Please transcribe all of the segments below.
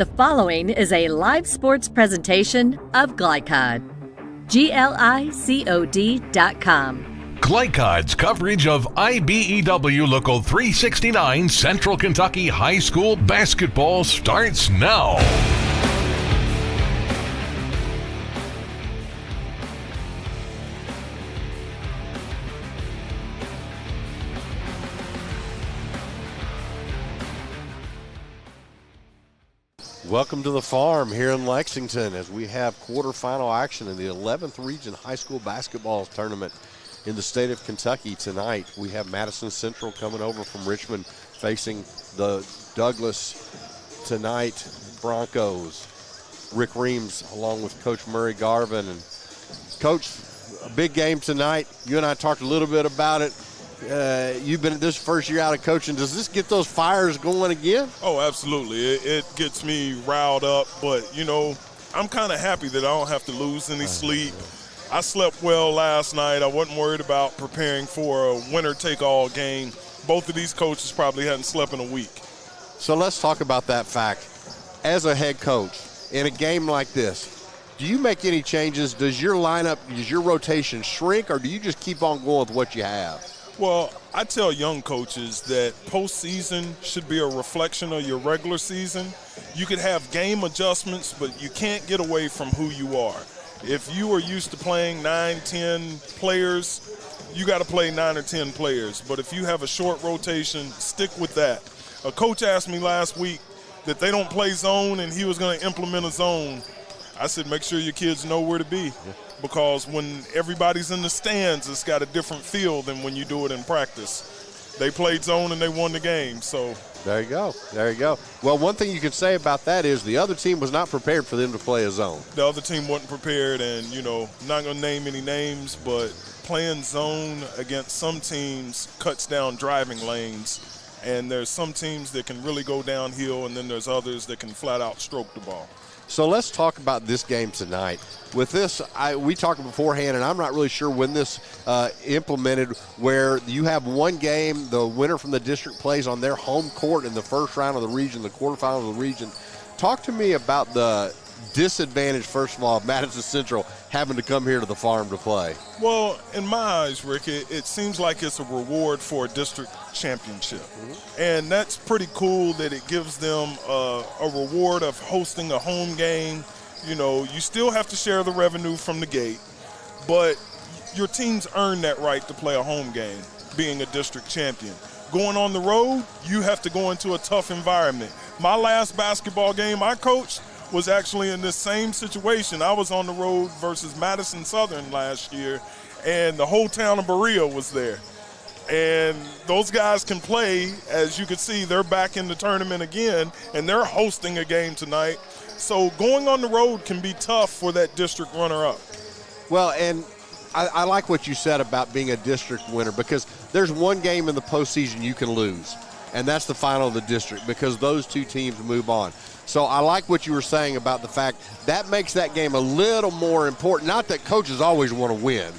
The following is a live sports presentation of Glycod. GLICOD.com. Glycod's coverage of IBEW Local 369 Central Kentucky High School basketball starts now. Welcome to the farm here in Lexington as we have quarterfinal action in the 11th Region High School Basketball Tournament in the state of Kentucky tonight. We have Madison Central coming over from Richmond facing the Douglas tonight Broncos. Rick Reams along with Coach Murray Garvin. And Coach, a big game tonight. You and I talked a little bit about it. You've been this first year out of coaching. Does this get those fires going again? Oh, absolutely. It gets me riled up, but, you know, I'm kind of happy that I don't have to lose any sleep. I slept well last night. I wasn't worried about preparing for a winner-take-all game. Both of these coaches probably hadn't slept in a week. So let's talk about that fact. As a head coach, in a game like this, do you make any changes? Does your lineup, does your rotation shrink, or do you just keep on going with what you have? Well, I tell young coaches that postseason should be a reflection of your regular season. You could have game adjustments, but you can't get away from who you are. If you are used to playing 9, 10 players, you got to play 9 or 10 players. But if you have a short rotation, stick with that. A coach asked me last week that they don't play zone and he was going to implement a zone. I said, make sure your kids know where to be. Because when everybody's in the stands, it's got a different feel than when you do it in practice. They played zone and they won the game, so. There you go. There you go. Well, one thing you can say about that is the other team was not prepared for them to play a zone. The other team wasn't prepared, and, you know, I'm not going to name any names, but playing zone against some teams cuts down driving lanes, and there's some teams that can really go downhill, and then there's others that can flat out stroke the ball. So let's talk about this game tonight. With this, we talked beforehand, and I'm not really sure when this implemented, where you have one game, the winner from the district plays on their home court in the first round of the region, the quarterfinal of the region. Talk to me about the disadvantage, first of all, of Madison Central having to come here to the farm to play. Well, in my eyes, Rick, it seems like it's a reward for a district championship. And that's pretty cool that it gives them a reward of hosting a home game. You know, you still have to share the revenue from the gate, but your teams earn that right to play a home game, being a district champion. Going on the road, you have to go into a tough environment. My last basketball game I coached was actually in this same situation. I was on the road versus Madison Southern last year, and the whole town of Berea was there. And those guys can play. As you can see, they're back in the tournament again, and they're hosting a game tonight. So going on the road can be tough for that district runner-up. Well, and I like what you said about being a district winner, because there's one game in the postseason you can lose, and that's the final of the district, because those two teams move on. So I like what you were saying about the fact that makes that game a little more important. Not that coaches always want to win,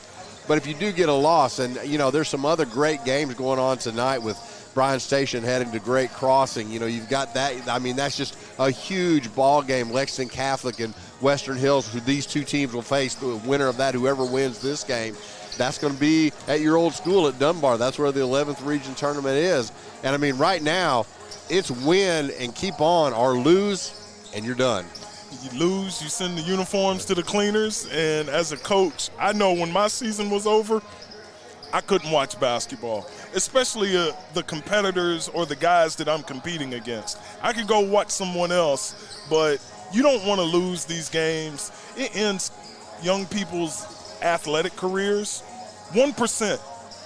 but if you do get a loss, and, you know, there's some other great games going on tonight with Bryan Station heading to Great Crossing. You know, you've got that. I mean, that's just a huge ball game. Lexington Catholic and Western Hills, who these two teams will face, the winner of that, whoever wins this game, that's going to be at your old school at Dunbar. That's where the 11th Region tournament is. And, I mean, right now, it's win and keep on, or lose, and you're done. You lose, you send the uniforms to the cleaners, and as a coach, I know when my season was over, I couldn't watch basketball, especially the competitors or the guys that I'm competing against. I could go watch someone else, but you don't want to lose these games. It ends young people's athletic careers. 1%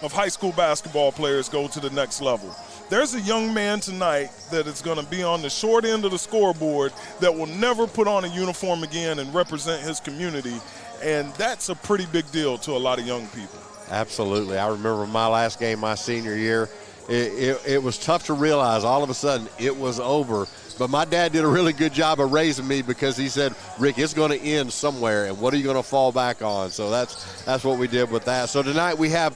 of high school basketball players go to the next level. There's a young man tonight that is going to be on the short end of the scoreboard that will never put on a uniform again and represent his community, and that's a pretty big deal to a lot of young people. Absolutely. I remember my last game my senior year. It was tough to realize all of a sudden it was over. But my dad did a really good job of raising me, because he said, Rick, it's going to end somewhere, and what are you going to fall back on? So that's what we did with that. So tonight we have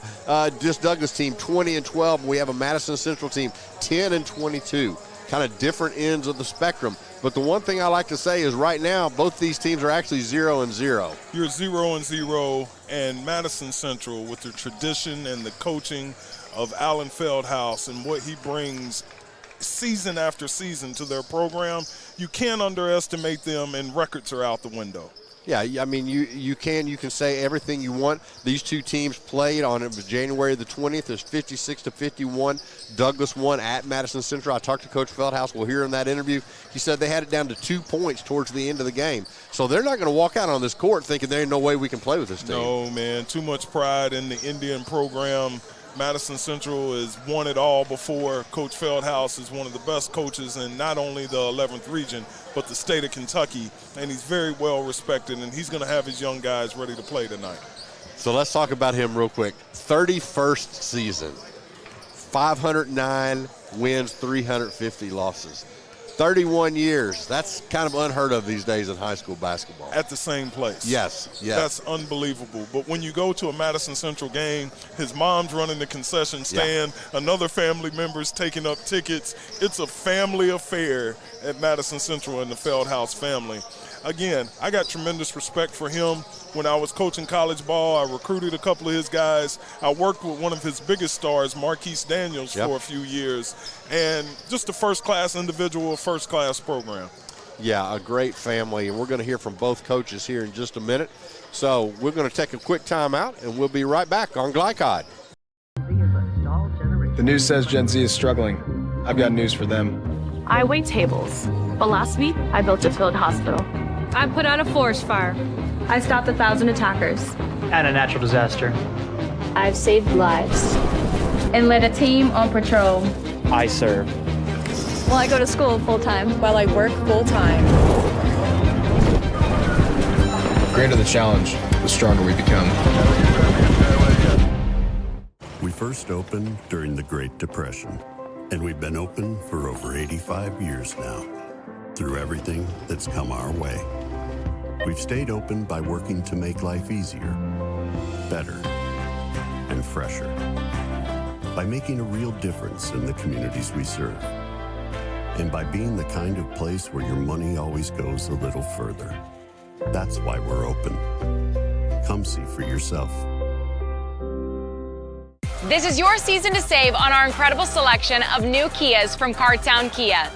this Douglas team 20-12, and we have a Madison Central team 10-22. Kind of different ends of the spectrum. But the one thing I like to say is right now, both these teams are actually 0-0. You're 0-0, and Madison Central, with the tradition and the coaching of Alan Feldhouse and what he brings season after season to their program, you can't underestimate them, and records are out the window. Yeah, I mean, you can say everything you want. These two teams played on January the 20th. It was 56-51. Douglas won at Madison Central. I talked to Coach Feldhouse. We'll hear in that interview. He said they had it down to 2 points towards the end of the game. So they're not going to walk out on this court thinking there ain't no way we can play with this team. No, man. Too much pride in the Indian program. Madison Central has won it all before. Coach Feldhouse is one of the best coaches in not only the 11th region, but the state of Kentucky, and he's very well respected, and he's going to have his young guys ready to play tonight. So let's talk about him real quick. 31st season, 509 wins, 350 losses. 31 years. That's kind of unheard of these days in high school basketball. At the same place. Yes. That's unbelievable. But when you go to a Madison Central game, his mom's running the concession stand, another family member's taking up tickets. It's a family affair at Madison Central and the Feldhouse family. Again, I got tremendous respect for him. When I was coaching college ball, I recruited a couple of his guys. I worked with one of his biggest stars, Marquise Daniels, for a few years. And just a first-class individual, a first-class program. Yeah, a great family. And we're going to hear from both coaches here in just a minute. So we're going to take a quick timeout, and we'll be right back on Glycod. The news says Gen Z is struggling. I've got news for them. I wait tables, but last week I built a field hospital. I put out a forest fire. I stopped 1,000 attackers. And a natural disaster. I've saved lives. And led a team on patrol. I serve. Well, I go to school full-time. While I work full-time. The greater the challenge, the stronger we become. We first opened during the Great Depression, and we've been open for over 85 years now. Through everything that's come our way, we've stayed open by working to make life easier, better, and fresher. By making a real difference in the communities we serve. And by being the kind of place where your money always goes a little further. That's why we're open. Come see for yourself. This is your season to save on our incredible selection of new Kias from Cartown Kia.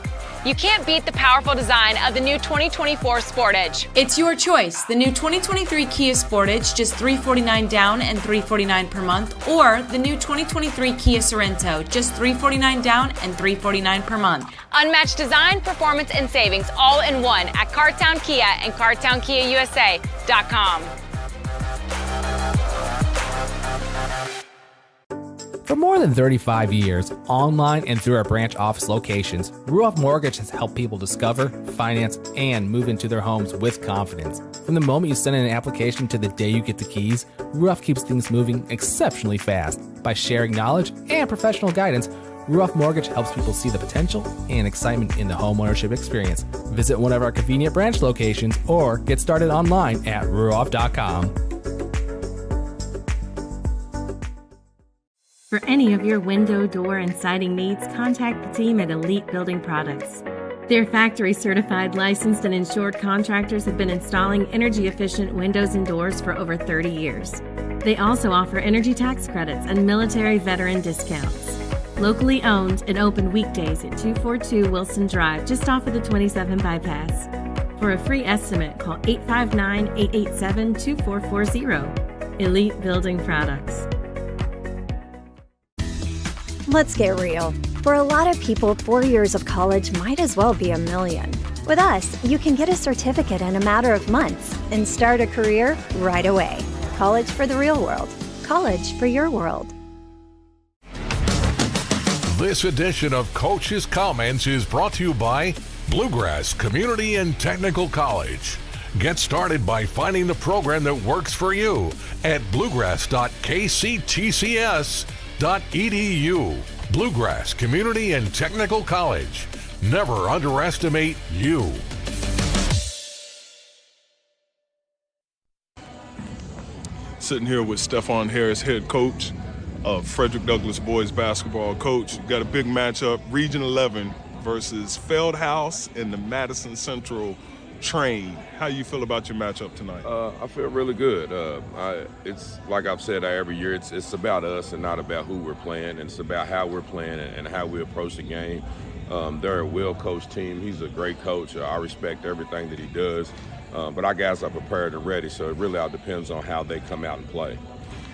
You can't beat the powerful design of the new 2024 Sportage. It's your choice. The new 2023 Kia Sportage, just $349 down and $349 per month, or the new 2023 Kia Sorento, just $349 down and $349 per month. Unmatched design, performance, and savings all in one at Cartown Kia and CartownKiaUSA.com. For more than 35 years, online and through our branch office locations, Ruoff Mortgage has helped people discover, finance, and move into their homes with confidence. From the moment you send in an application to the day you get the keys, Ruoff keeps things moving exceptionally fast. By sharing knowledge and professional guidance, Ruoff Mortgage helps people see the potential and excitement in the homeownership experience. Visit one of our convenient branch locations or get started online at ruoff.com. For any of your window, door, and siding needs, contact the team at Elite Building Products. Their factory-certified, licensed, and insured contractors have been installing energy-efficient windows and doors for over 30 years. They also offer energy tax credits and military veteran discounts. Locally owned and open weekdays at 242 Wilson Drive, just off of the 27 bypass. For a free estimate, call 859-887-2440. Elite Building Products. Let's get real. For a lot of people, 4 years of college might as well be a million. With us, you can get a certificate in a matter of months and start a career right away. College for the real world. College for your world. This edition of Coach's Comments is brought to you by Bluegrass Community and Technical College. Get started by finding the program that works for you at bluegrass.kctcs.edu. Bluegrass Community and Technical College. Never underestimate you. Sitting here with Stephon Harris, head coach of Frederick Douglass boys basketball coach. Got a big matchup, Region 11 versus Feldhouse and the Madison Central Train. How you feel about your matchup tonight? I feel really good. It's like I've said every year, it's about us and not about who we're playing, and it's about how we're playing and how we approach the game. They're a well-coached team. He's a great coach. I respect everything that he does. But our guys are prepared and ready, so it really all depends on how they come out and play.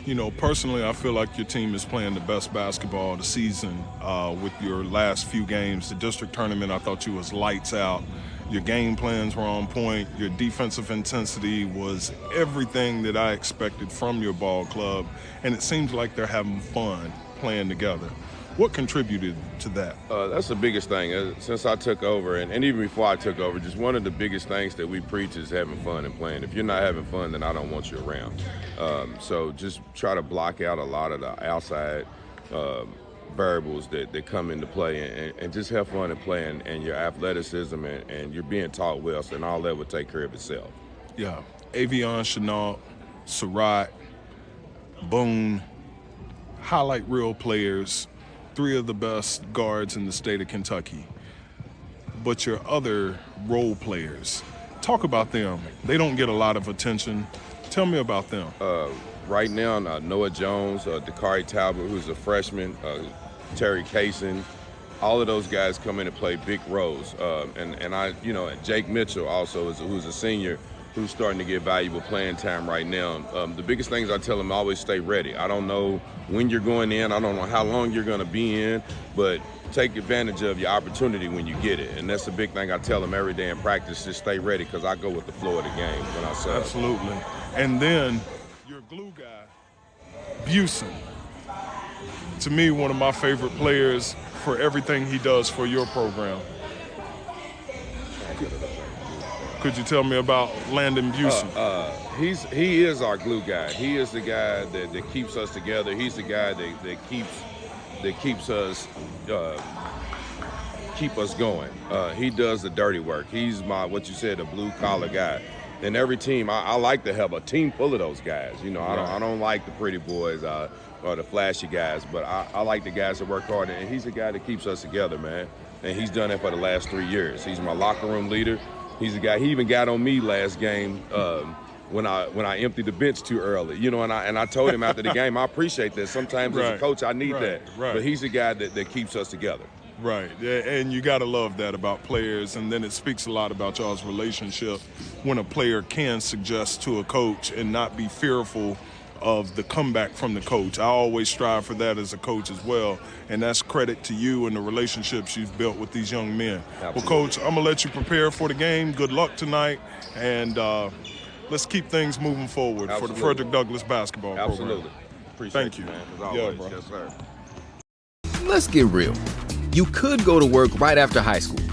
You know, personally, I feel like your team is playing the best basketball of the season with your last few games. The district tournament, I thought you was lights out. Your game plans were on point. Your defensive intensity was everything that I expected from your ball club, and it seems like they're having fun playing together. What contributed to that? That's the biggest thing. Since I took over, and even before I took over, just one of the biggest things that we preach is having fun and playing. If you're not having fun, then I don't want you around. So just try to block out a lot of the outside variables that come into play and just have fun and play, and your athleticism and you're being taught well, and all that would take care of itself. Yeah. Avion, Chenault, Surratt, Boone, highlight real players, 3 of the best guards in the state of Kentucky. But your other role players, talk about them. They don't get a lot of attention. Tell me about them. Right now, Noah Jones, Dakari Talbot, who's a freshman, Terry Kaysen, all of those guys come in and play big roles. And I, Jake Mitchell also, who's a senior, who's starting to get valuable playing time right now. The biggest things I tell them, always stay ready. I don't know when you're going in, I don't know how long you're gonna be in, but take advantage of your opportunity when you get it. And that's the big thing I tell them every day in practice, just stay ready, because I go with the flow of the game when I sub. Absolutely. And then your glue guy, Busen. To me, one of my favorite players for everything he does for your program. Could you tell me about Landon Busen? He is our glue guy. He is the guy that keeps us together. He's the guy that keeps us going. He does the dirty work. He's what you said, a blue collar guy. And every team, I like to have a team full of those guys. I don't like the pretty boys or the flashy guys, but I like the guys that work hard. And he's the guy that keeps us together, man. And he's done it for the last 3 years. He's my locker room leader. He's the guy. He even got on me last game when I emptied the bench too early. And I told him after the game, I appreciate that. Sometimes as a coach, I need that. Right. But he's the guy that keeps us together. Right, and you got to love that about players, and then it speaks a lot about y'all's relationship when a player can suggest to a coach and not be fearful of the comeback from the coach. I always strive for that as a coach as well, and that's credit to you and the relationships you've built with these young men. Absolutely. Well, Coach, I'm going to let you prepare for the game. Good luck tonight, and let's keep things moving forward. Absolutely. For the Frederick Douglass basketball program. Absolutely. Appreciate Thank you. Man, as always. Bro. Yes, sir. Let's get real. You could go to work right after high school,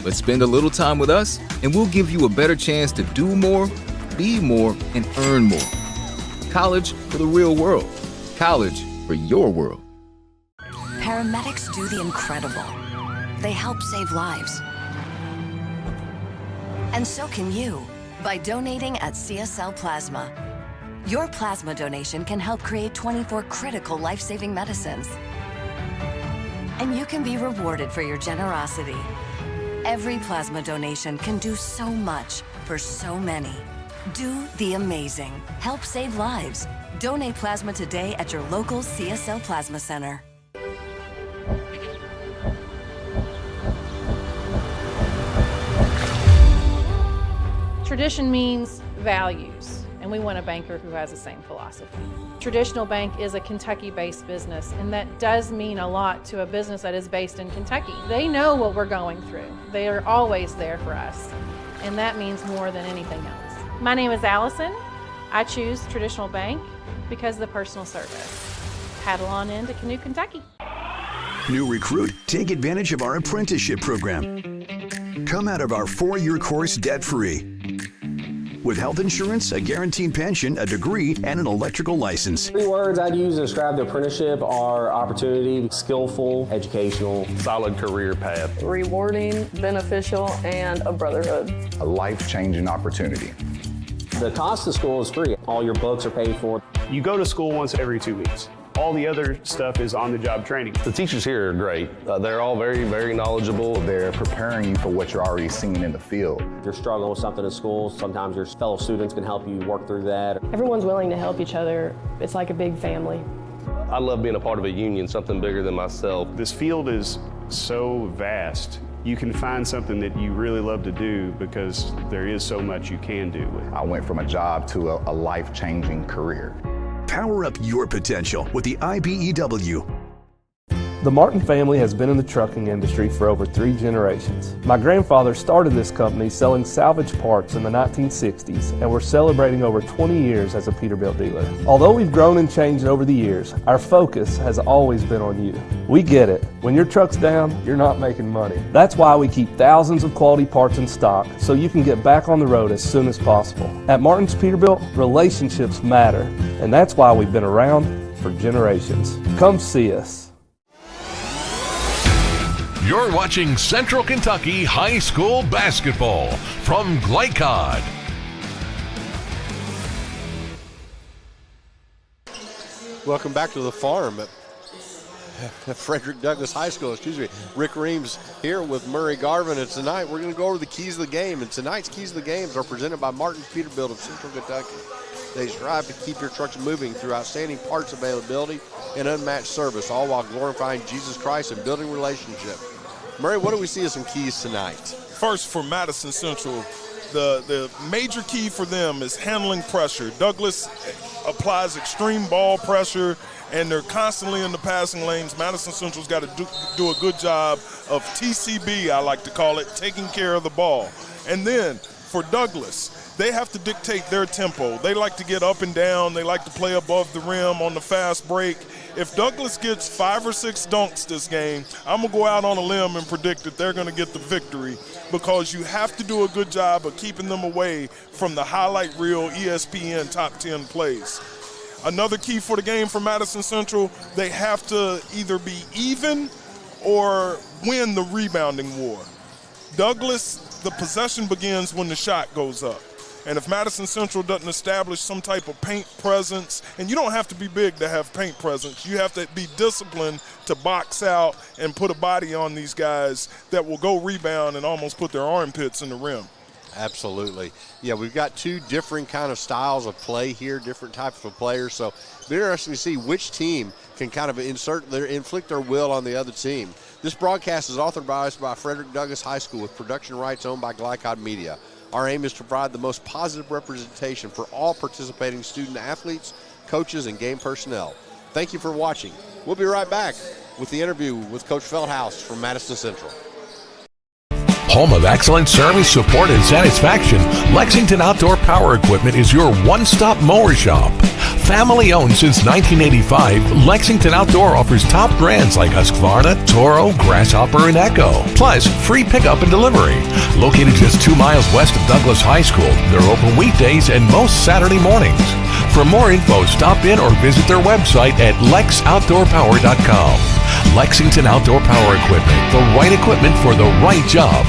but spend a little time with us and we'll give you a better chance to do more, be more, and earn more. College for the real world. College for your world. Paramedics do the incredible. They help save lives. And so can you by donating at CSL Plasma. Your plasma donation can help create 24 critical life-saving medicines. And you can be rewarded for your generosity. Every plasma donation can do so much for so many. Do the amazing. Help save lives. Donate plasma today at your local CSL Plasma Center. Tradition means values, and we want a banker who has the same philosophy. Traditional Bank is a Kentucky-based business, and that does mean a lot to a business that is based in Kentucky. They know what we're going through. They are always there for us, and that means more than anything else. My name is Allison. I choose Traditional Bank because of the personal service. Paddle on into Canoe, Kentucky. New recruit, take advantage of our apprenticeship program. Come out of our 4-year course debt-free. With health insurance, a guaranteed pension, a degree, and an electrical license. 3 words I'd use to describe the apprenticeship are opportunity, skillful, educational, solid career path, rewarding, beneficial, and a brotherhood. A life-changing opportunity. The cost of school is free. All your books are paid for. You go to school once every 2 weeks. All the other stuff is on-the-job training. The teachers here are great. They're all very, very knowledgeable. They're preparing you for what you're already seeing in the field. If you're struggling with something in school, sometimes your fellow students can help you work through that. Everyone's willing to help each other. It's like a big family. I love being a part of a union, something bigger than myself. This field is so vast. You can find something that you really love to do because there is so much you can do. I went from a job to a life-changing career. Power up your potential with the IBEW. The Martin family has been in the trucking industry for over 3 generations. My grandfather started this company selling salvage parts in the 1960s, and we're celebrating over 20 years as a Peterbilt dealer. Although we've grown and changed over the years, our focus has always been on you. We get it. When your truck's down, you're not making money. That's why we keep thousands of quality parts in stock so you can get back on the road as soon as possible. At Martin's Peterbilt, relationships matter, and that's why we've been around for generations. Come see us. You're watching Central Kentucky High School Basketball from Glycod. Welcome back to the farm at Frederick Douglass High School. Rick Reams here with Murray Garvin, and tonight we're going to go over the keys of the game. And tonight's keys of the games are presented by Martin Peterbilt of Central Kentucky. They strive to keep your trucks moving through outstanding parts availability and unmatched service, all while glorifying Jesus Christ and building relationships. Murray, what do we see as some keys tonight? First, for Madison Central, the major key for them is handling pressure. Douglass applies extreme ball pressure, and they're constantly in the passing lanes. Madison Central's got to do a good job of TCB, I like to call it, taking care of the ball. And then for Douglass, they have to dictate their tempo. They like to get up and down. They like to play above the rim on the fast break. If Douglass gets 5 or 6 dunks this game, I'm going to go out on a limb and predict that they're going to get the victory, because you have to do a good job of keeping them away from the highlight reel ESPN top 10 plays. Another key for the game for Madison Central, they have to either be even or win the rebounding war. Douglass, the possession begins when the shot goes up. And if Madison Central doesn't establish some type of paint presence, and you don't have to be big to have paint presence, you have to be disciplined to box out and put a body on these guys that will go rebound and almost put their armpits in the rim. Absolutely. Yeah, we've got 2 different kind of styles of play here, different types of players. So it'll be interesting to see which team can kind of inflict their will on the other team. This broadcast is authored by us by Frederick Douglass High School with production rights owned by Glycod Media. Our aim is to provide the most positive representation for all participating student athletes, coaches, and game personnel. Thank you for watching. We'll be right back with the interview with Coach Feldhouse from Madison Central. Home of excellent service, support, and satisfaction, Lexington Outdoor Power Equipment is your one-stop mower shop. Family owned since 1985, Lexington Outdoor offers top brands like Husqvarna, Toro, Grasshopper, and Echo. Plus, free pickup and delivery. Located just 2 miles west of Douglass High School, they're open weekdays and most Saturday mornings. For more info, stop in or visit their website at lexoutdoorpower.com. Lexington Outdoor Power Equipment, the right equipment for the right job.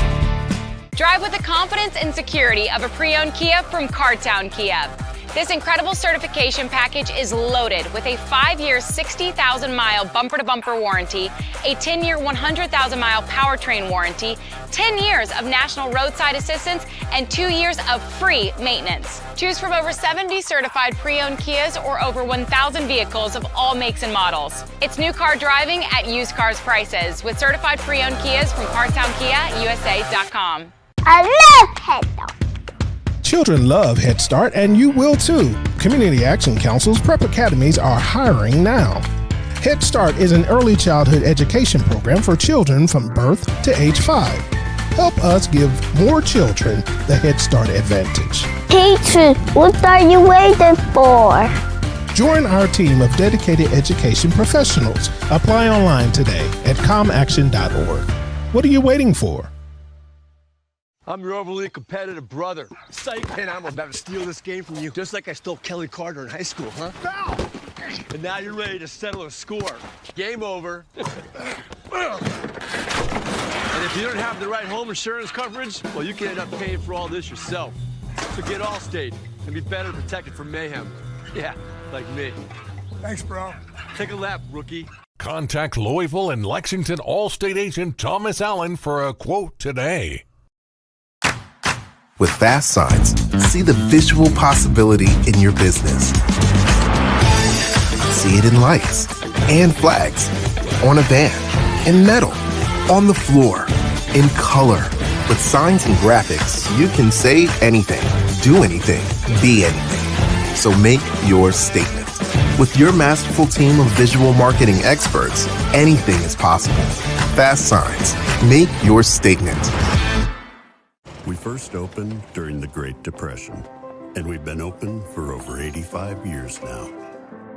Drive with the confidence and security of a pre-owned Kia from Cartown Kia. This incredible certification package is loaded with a 5-year, 60,000-mile bumper-to-bumper warranty, a 10-year, 100,000-mile powertrain warranty, 10 years of national roadside assistance, and 2 years of free maintenance. Choose from over 70 certified pre-owned Kias or over 1,000 vehicles of all makes and models. It's new car driving at used cars prices with certified pre-owned Kias from CartownKiaUSA.com. I love Head Start. Children love Head Start, and you will too. Community Action Council's prep academies are hiring now. Head Start is an early childhood education program for children from birth to age 5. Help us give more children the Head Start advantage. Teacher, what are you waiting for? Join our team of dedicated education professionals. Apply online today at comaction.org. What are you waiting for? I'm your overly competitive brother. Psych, and I'm about to steal this game from you, just like I stole Kelly Carter in high school, huh? Foul! And now you're ready to settle a score. Game over. And if you don't have the right home insurance coverage, well, you can end up paying for all this yourself. So get Allstate and be better protected from mayhem. Yeah, like me. Thanks, bro. Take a lap, rookie. Contact Louisville and Lexington All-State agent Thomas Allen for a quote today. With Fast Signs, see the visual possibility in your business. See it in lights and flags, on a van, in metal, on the floor, in color. With signs and graphics, you can say anything, do anything, be anything. So make your statement. With your masterful team of visual marketing experts, anything is possible. Fast Signs. Make your statement. We first opened during the Great Depression, and we've been open for over 85 years now.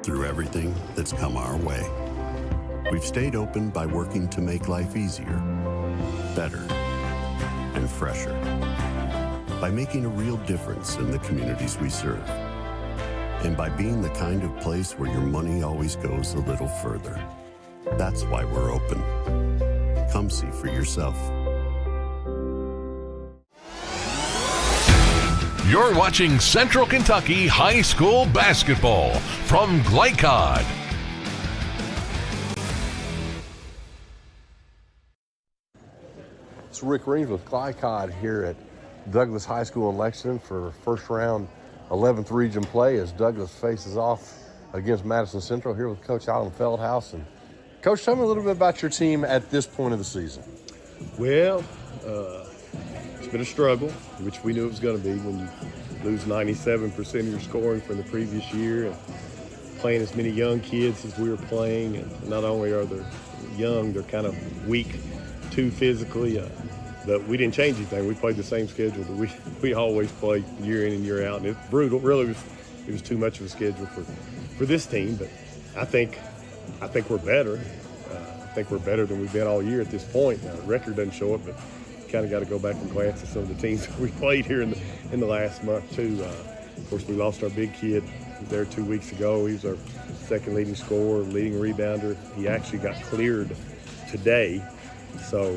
Through everything that's come our way, we've stayed open by working to make life easier, better, and fresher. By making a real difference in the communities we serve. And by being the kind of place where your money always goes a little further. That's why we're open. Come see for yourself. You're watching Central Kentucky High School Basketball from Glycod. It's Rick Reeves with Glycod here at Douglas High School in Lexington for first round 11th region play as Douglas faces off against Madison Central here with Coach Alan Feldhouse. And Coach, tell me a little bit about your team at this point of the season. Well, it's been a struggle, which we knew it was going to be when you lose 97% of your scoring from the previous year and playing as many young kids as we were playing. And not only are they young, they're kind of weak too physically. But we didn't change anything. We played the same schedule that we always play year in and year out. And it's brutal. Really, it was too much of a schedule for this team. But I think we're better. I think we're better than we've been all year at this point. Now, the record doesn't show it, but you kind of got to go back and glance at some of the teams that we played here in the last month too. Of course, we lost our big kid there 2 weeks ago. He was our second leading scorer, leading rebounder. He actually got cleared today, so.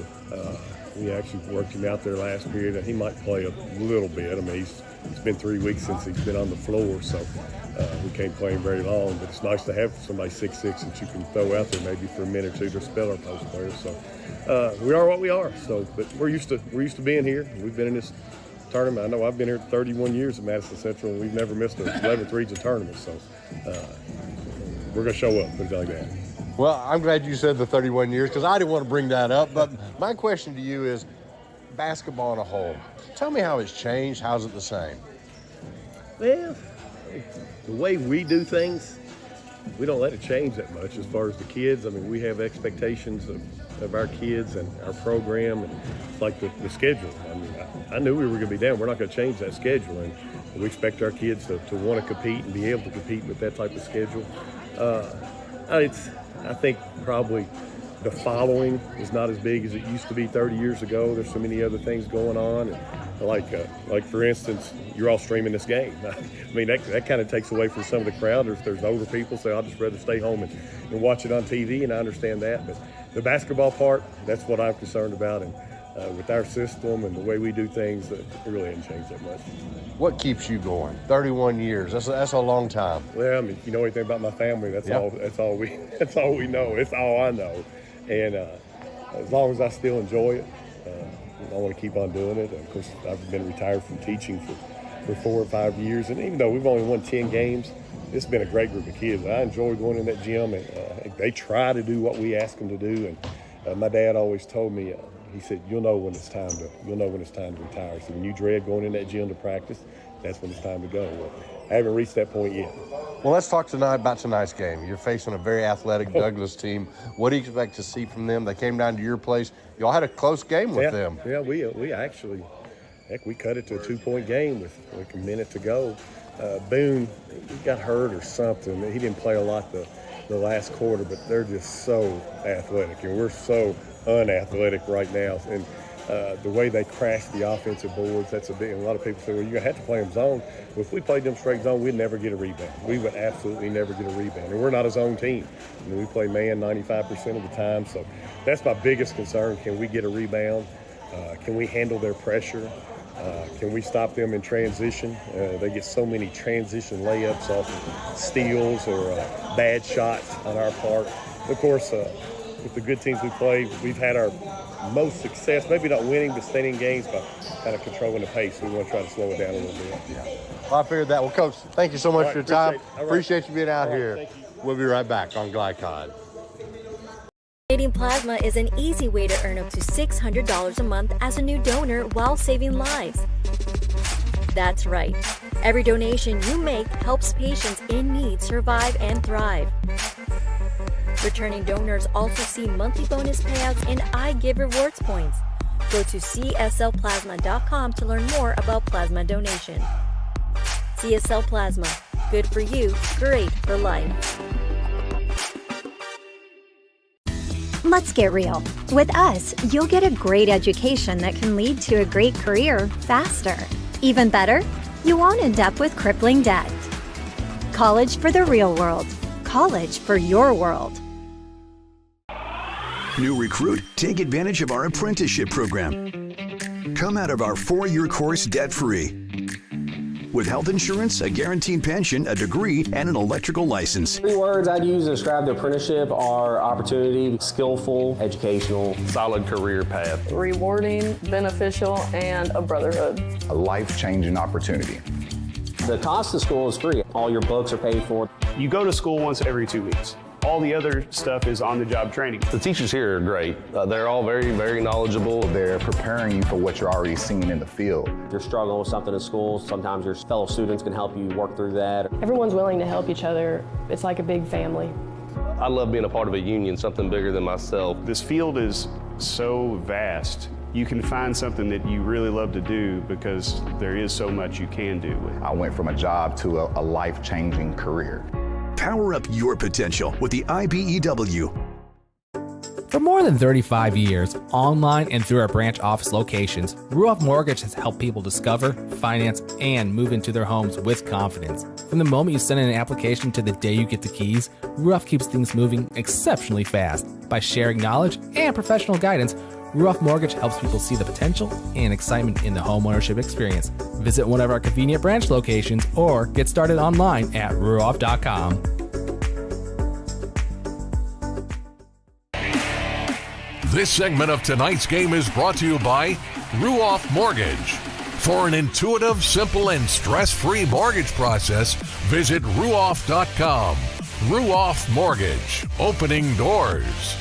We actually worked him out there last period, and he might play a little bit. I mean, it's been 3 weeks since he's been on the floor, so we can't play him very long. But it's nice to have somebody 6'6" that you can throw out there maybe for a minute or two to spell our post players. So we are what we are. So, but we're used to being here. We've been in this tournament. I know I've been here 31 years at Madison Central, and we've never missed an 11th region tournament. So we're going to show up, put it like that. Well, I'm glad you said the 31 years because I didn't want to bring that up. But my question to you is basketball in a whole. Tell me how it's changed. How's it the same? Well, the way we do things, we don't let it change that much as far as the kids. I mean, we have expectations of our kids and our program, and it's like the schedule. I mean, I knew we were going to be down. We're not going to change that schedule, and we expect our kids to want to compete and be able to compete with that type of schedule. I think probably the following is not as big as it used to be 30 years ago. There's so many other things going on. And like for instance, you're all streaming this game. I mean, that kind of takes away from some of the crowd. There's older people say, I'll just rather stay home and watch it on TV, and I understand that. But the basketball part, that's what I'm concerned about. And with our system and the way we do things, it really hasn't changed that much. What keeps you going? 31 years. That's a long time. Well, I mean, if you know anything about my family, that's all we know. It's all I know. And as long as I still enjoy it, I want to keep on doing it. And of course, I've been retired from teaching for 4 or 5 years. And even though we've only won 10 games, it's been a great group of kids. I enjoy going in that gym, and they try to do what we ask them to do. And my dad always told me, he said, you'll know when it's time to retire. So when you dread going in that gym to practice, that's when it's time to go. Well, I haven't reached that point yet. Well, let's talk tonight about tonight's game. You're facing a very athletic Douglas team. What do you expect to see from them? They came down to your place. Y'all had a close game with them. Yeah, we actually, we cut it to a 2-point game with like a minute to go. Boone, he got hurt or something. He didn't play a lot the last quarter, but they're just so athletic, and we're so unathletic right now. And the way they crash the offensive boards, that's a lot of people say, well, you're going to have to play them zone. Well, if we played them straight zone, we'd never get a rebound. We would absolutely never get a rebound. And we're not a zone team. I mean, we play man 95% of the time. So that's my biggest concern. Can we get a rebound? Can we handle their pressure? Can we stop them in transition? They get so many transition layups off of steals or bad shots on our part. Of course, with the good teams we play, we've had our most success, maybe not winning, but staying in games by kind of controlling the pace. We want to try to slow it down a little bit. Yeah. Well, I figured that. Well, Coach, thank you so much for your time. Appreciate you being out here. We'll be right back on Glycod. Donating plasma is an easy way to earn up to $600 a month as a new donor while saving lives. That's right. Every donation you make helps patients in need survive and thrive. Returning donors also see monthly bonus payouts and I Give rewards points. Go to cslplasma.com to learn more about plasma donation. CSL Plasma. Good for you, great for life. Let's get real. With us, you'll get a great education that can lead to a great career faster. Even better, you won't end up with crippling debt. College for the real world. College for your world. New recruit, take advantage of our apprenticeship program. Come out of our 4-year course debt-free. With health insurance, a guaranteed pension, a degree, and an electrical license. 3 words I'd use to describe the apprenticeship are opportunity, skillful, educational, solid career path, rewarding, beneficial, and a brotherhood. A life-changing opportunity. The cost of school is free. All your books are paid for. You go to school once every 2 weeks. All the other stuff is on-the-job training. The teachers here are great. They're all very, very knowledgeable. They're preparing you for what you're already seeing in the field. If you're struggling with something in school, sometimes your fellow students can help you work through that. Everyone's willing to help each other. It's like a big family. I love being a part of a union, something bigger than myself. This field is so vast. You can find something that you really love to do because there is so much you can do with it. I went from a job to a life-changing career. Power up your potential with the IBEW. For more than 35 years, online and through our branch office locations, Ruoff Mortgage has helped people discover, finance, and move into their homes with confidence. From the moment you send in an application to the day you get the keys, Ruoff keeps things moving exceptionally fast. By sharing knowledge and professional guidance, Ruoff Mortgage helps people see the potential and excitement in the homeownership experience. Visit one of our convenient branch locations or get started online at ruoff.com. This segment of tonight's game is brought to you by Ruoff Mortgage. For an intuitive, simple, and stress-free mortgage process, visit ruoff.com. Ruoff Mortgage, opening doors.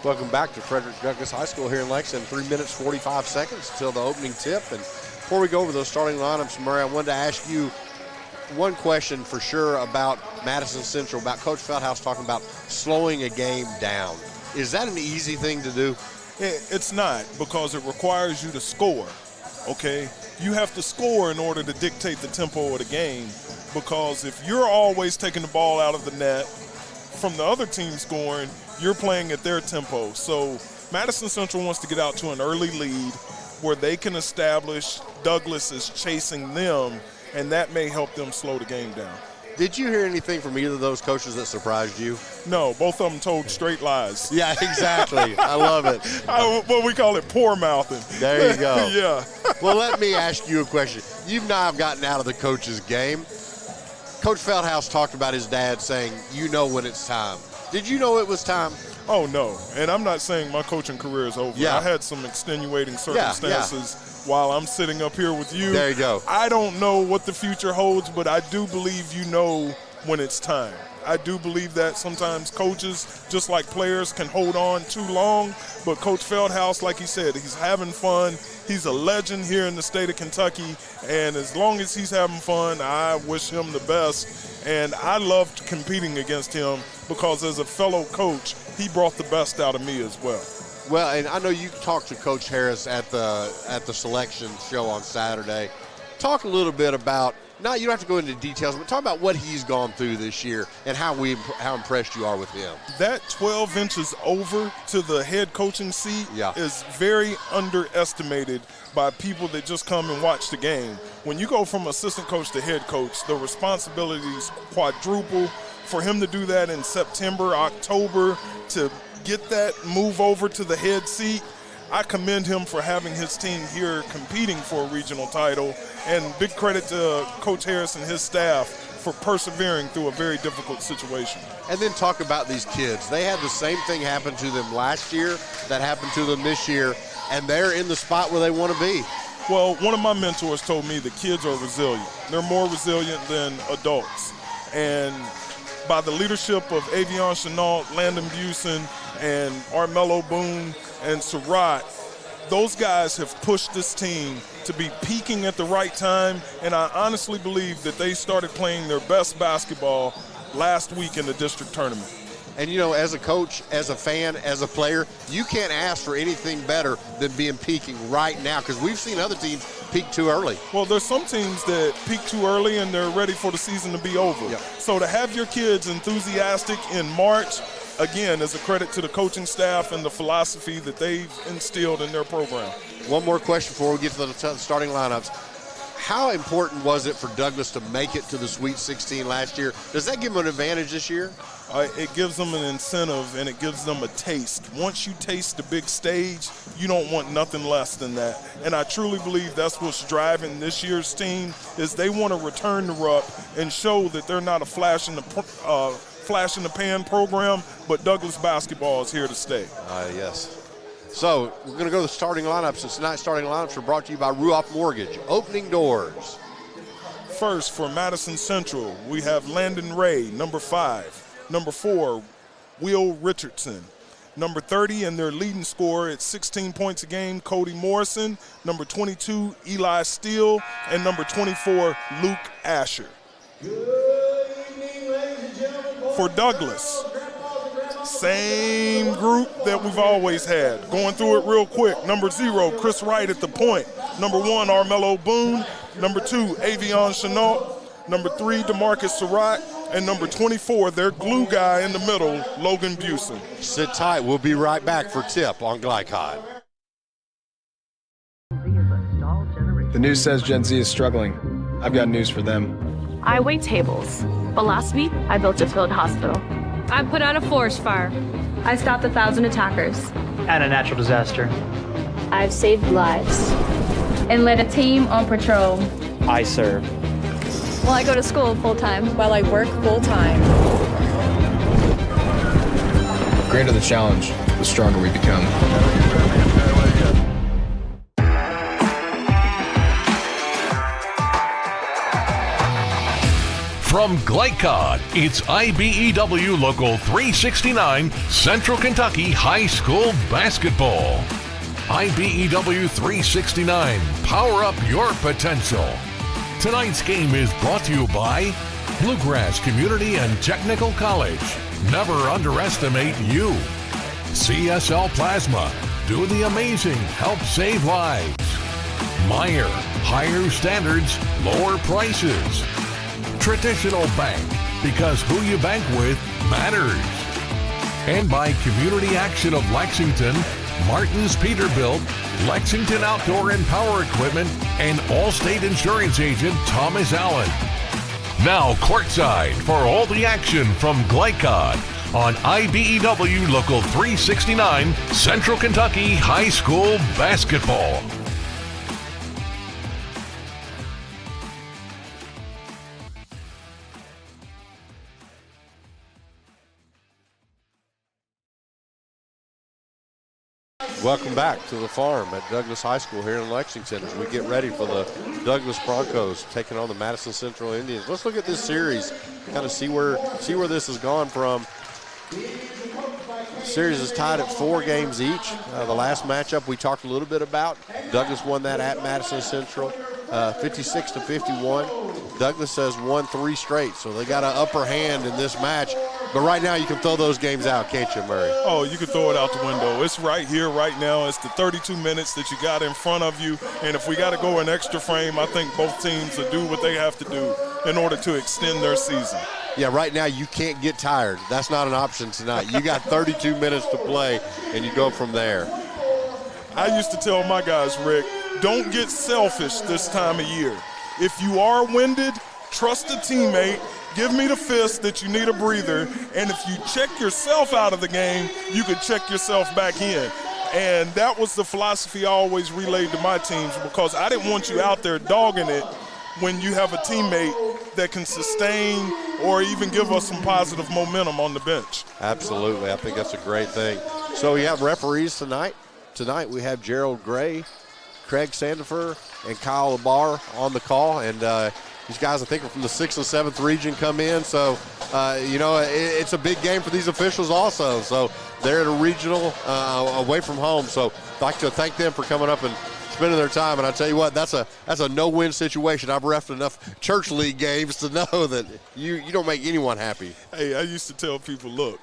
Welcome back to Frederick Douglass High School here in Lexington. 3 minutes, 45 seconds until the opening tip. And before we go over those starting lineups, Murray, I wanted to ask you one question for sure about Madison Central, about Coach Feldhouse talking about slowing a game down. Is that an easy thing to do? It's not, because it requires you to score, okay? You have to score in order to dictate the tempo of the game, because if you're always taking the ball out of the net from the other team scoring, you're playing at their tempo. So Madison Central wants to get out to an early lead where they can establish Douglass is chasing them, and that may help them slow the game down. Did you hear anything from either of those coaches that surprised you? No, both of them told straight lies. Yeah, exactly. I love it. What we call it, poor mouthing. There you go. Yeah. Well, let me ask you a question. You've now gotten out of the coach's game. Coach Feldhouse talked about his dad saying, you know when it's time. Did you know it was time? Oh, no. And I'm not saying my coaching career is over. Yeah. I had some extenuating circumstances while I'm sitting up here with you. There you go. I don't know what the future holds, but I do believe you know when it's time. I do believe that sometimes coaches, just like players, can hold on too long. But Coach Feldhouse, like he said, he's having fun. He's a legend here in the state of Kentucky. And as long as he's having fun, I wish him the best. And I loved competing against him because as a fellow coach, he brought the best out of me as well. Well, and I know you talked to Coach Harris at the selection show on Saturday. Talk a little bit about, you don't have to go into details, but talk about what he's gone through this year and how impressed you are with him. That 12 inches over to the head coaching seat is very underestimated by people that just come and watch the game. When you go from assistant coach to head coach, the responsibilities quadruple for him to do that in September, October, to get that move over to the head seat, I commend him for having his team here competing for a regional title, and big credit to Coach Harris and his staff for persevering through a very difficult situation. And then talk about these kids. They had the same thing happen to them last year that happened to them this year, and they're in the spot where they want to be. Well, one of my mentors told me the kids are resilient. They're more resilient than adults. And by the leadership of Avion Chenault, Landon Busen, and Armello Boone, and Surratt, those guys have pushed this team to be peaking at the right time, and I honestly believe that they started playing their best basketball last week in the district tournament. And, you know, as a coach, as a fan, as a player, you can't ask for anything better than being peaking right now, because we've seen other teams peak too early. Well, there's some teams that peak too early and they're ready for the season to be over. Yep. So to have your kids enthusiastic in March, again, is a credit to the coaching staff and the philosophy that they've instilled in their program. One more question before we get to the starting lineups. How important was it for Douglas to make it to the Sweet 16 last year? Does that give them an advantage this year? It gives them an incentive, and it gives them a taste. Once you taste the big stage, you don't want nothing less than that. And I truly believe that's what's driving this year's team, is they want to return to Rupp and show that they're not a flash in the pan program, but Douglas basketball is here to stay. Yes. So we're going to go to the starting lineups, and tonight's starting lineups are brought to you by Ruoff Mortgage. Opening doors. First, for Madison Central, we have Landon Ray, number 5. Number 4, Will Richardson. Number 30, and their leading scorer at 16 points a game, Cody Morrison. Number 22, Eli Steele. And number 24, Luke Asher. For Douglas, same group that we've always had. Going through it real quick. Number 0, Chris Wright at the point. Number 1, Armello Boone. Number 2, Avion Chenault. Number 3, DeMarcus Surratt. And number 24, their glue guy in the middle, Logan Busen. Sit tight. We'll be right back for Tip on Glycod. The news says Gen Z is struggling. I've got news for them. I wait tables, but last week I built a field hospital. I put out a forest fire. I stopped 1,000 attackers. And a natural disaster. I've saved lives. And led a team on patrol. I serve. Well, I go to school full-time. While I work full-time. The greater the challenge, the stronger we become. From Glycod, it's IBEW Local 369 Central Kentucky High School Basketball. IBEW 369, power up your potential. Tonight's game is brought to you by Bluegrass Community and Technical College. Never underestimate you. CSL Plasma. Do the amazing. Help save lives. Meyer. Higher standards. Lower prices. Traditional Bank. Because who you bank with matters. And by Community Action of Lexington, Martin's Peterbilt, Lexington Outdoor and Power Equipment, and Allstate Insurance Agent Thomas Allen. Now courtside for all the action from Glycod on IBEW Local 369 Central Kentucky High School Basketball. Welcome back to the farm at Douglas High School here in Lexington as we get ready for the Douglas Broncos taking on the Madison Central Indians. Let's look at this series, kind of see where this has gone from. The series is tied at 4 games each. The last matchup we talked a little bit about. Douglas won that at Madison Central, 56-51. Douglas has won 3 straight, so they got an upper hand in this match. But right now you can throw those games out, can't you, Murray? Oh, you can throw it out the window. It's right here, right now. It's the 32 minutes that you got in front of you. And if we got to go an extra frame, I think both teams will do what they have to do in order to extend their season. Yeah, right now you can't get tired. That's not an option tonight. You got 32 minutes to play, and you go from there. I used to tell my guys, Rick, don't get selfish this time of year. If you are winded, trust the teammate, give me the fist that you need a breather, and if you check yourself out of the game, you can check yourself back in. And that was the philosophy I always relayed to my teams, because I didn't want you out there dogging it when you have a teammate that can sustain or even give us some positive momentum on the bench. Absolutely. I think that's a great thing. So we have referees tonight. Tonight we have Gerald Gray, Craig Sandifer, and Kyle Labar on the call. And these guys, I think, are from the 6th and 7th region come in. So, it's a big game for these officials also. So they're at a regional away from home. So I'd like to thank them for coming up and spending their time. And I tell you what, that's a no-win situation. I've reffed enough church league games to know that you don't make anyone happy. Hey, I used to tell people, look,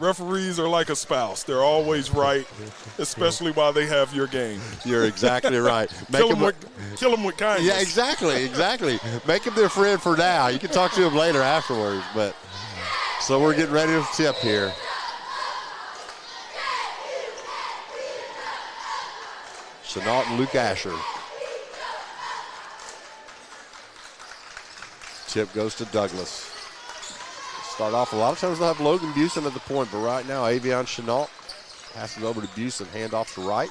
referees are like a spouse. They're always right, especially while they have your game. You're exactly right. Kill them with kindness. Yeah, exactly. Make them their friend for now. You can talk to them later afterwards. But so we're getting ready to tip here. Chenault and Luke Asher. Tip goes to Douglas. Start off, a lot of times they'll have Logan Busen at the point, but right now Avion Chenault passes over to Busen, handoff to Wright.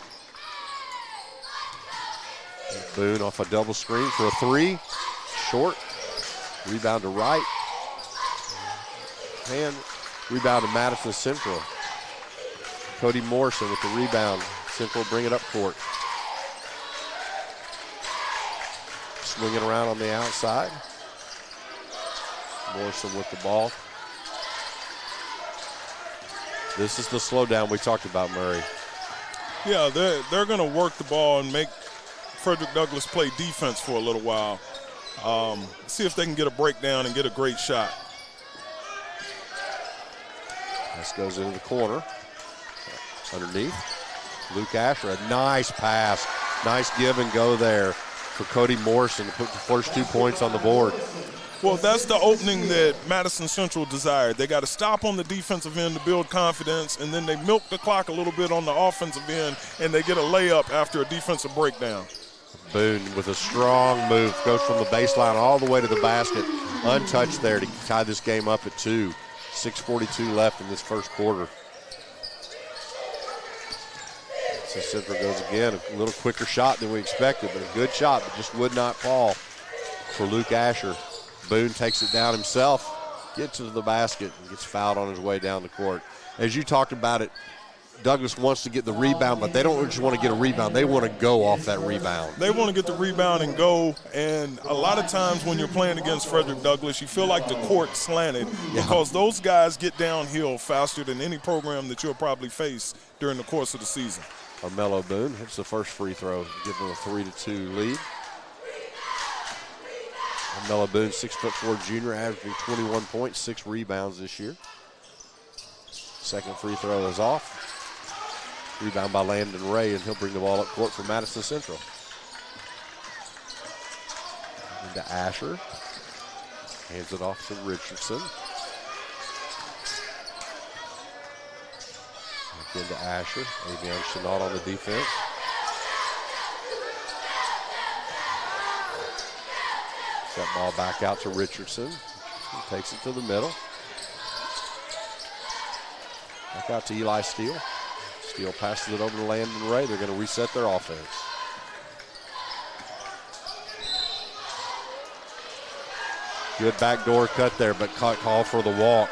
Boone off a double screen for a three. Short. Rebound to Wright. And rebound to Madison Central. Cody Morrison with the rebound. Central bring it up court. Swinging around on the outside. Morrison with the ball. This is the slowdown we talked about, Murray. Yeah, they're going to work the ball and make Frederick Douglass play defense for a little while. See if they can get a breakdown and get a great shot. This goes into the corner. Underneath. Luke Asher, a nice pass. Nice give and go there for Cody Morrison to put the first 2 points on the board. Well, that's the opening that Madison Central desired. They got to stop on the defensive end to build confidence, and then they milk the clock a little bit on the offensive end, and they get a layup after a defensive breakdown. Boone with a strong move, goes from the baseline all the way to the basket, untouched there to tie this game up at 2. 6:42 left in this first quarter. So Central goes again, a little quicker shot than we expected, but a good shot, but just would not fall for Luke Asher. Boone takes it down himself, gets into the basket, and gets fouled on his way down the court. As you talked about it, Douglas wants to get the rebound, but they don't just want to get a rebound. They want to go off that rebound. They want to get the rebound and go, and a lot of times when you're playing against Frederick Douglass, you feel like the court slanted because those guys get downhill faster than any program that you'll probably face during the course of the season. Carmelo Boone hits the first free throw, give them a 3-2 lead. Carmelo Boone, 6'4" junior, averaging 21 points, 6 rebounds this year. Second free throw is off. Rebound by Landon Ray, and he'll bring the ball up court for Madison Central. Into Asher. Hands it off to Richardson. Back into Asher. Avion Chenault on the defense. That ball back out to Richardson. He takes it to the middle. Back out to Eli Steele. Steele passes it over to Landon Ray. They're going to reset their offense. Good backdoor cut there, but call for the walk.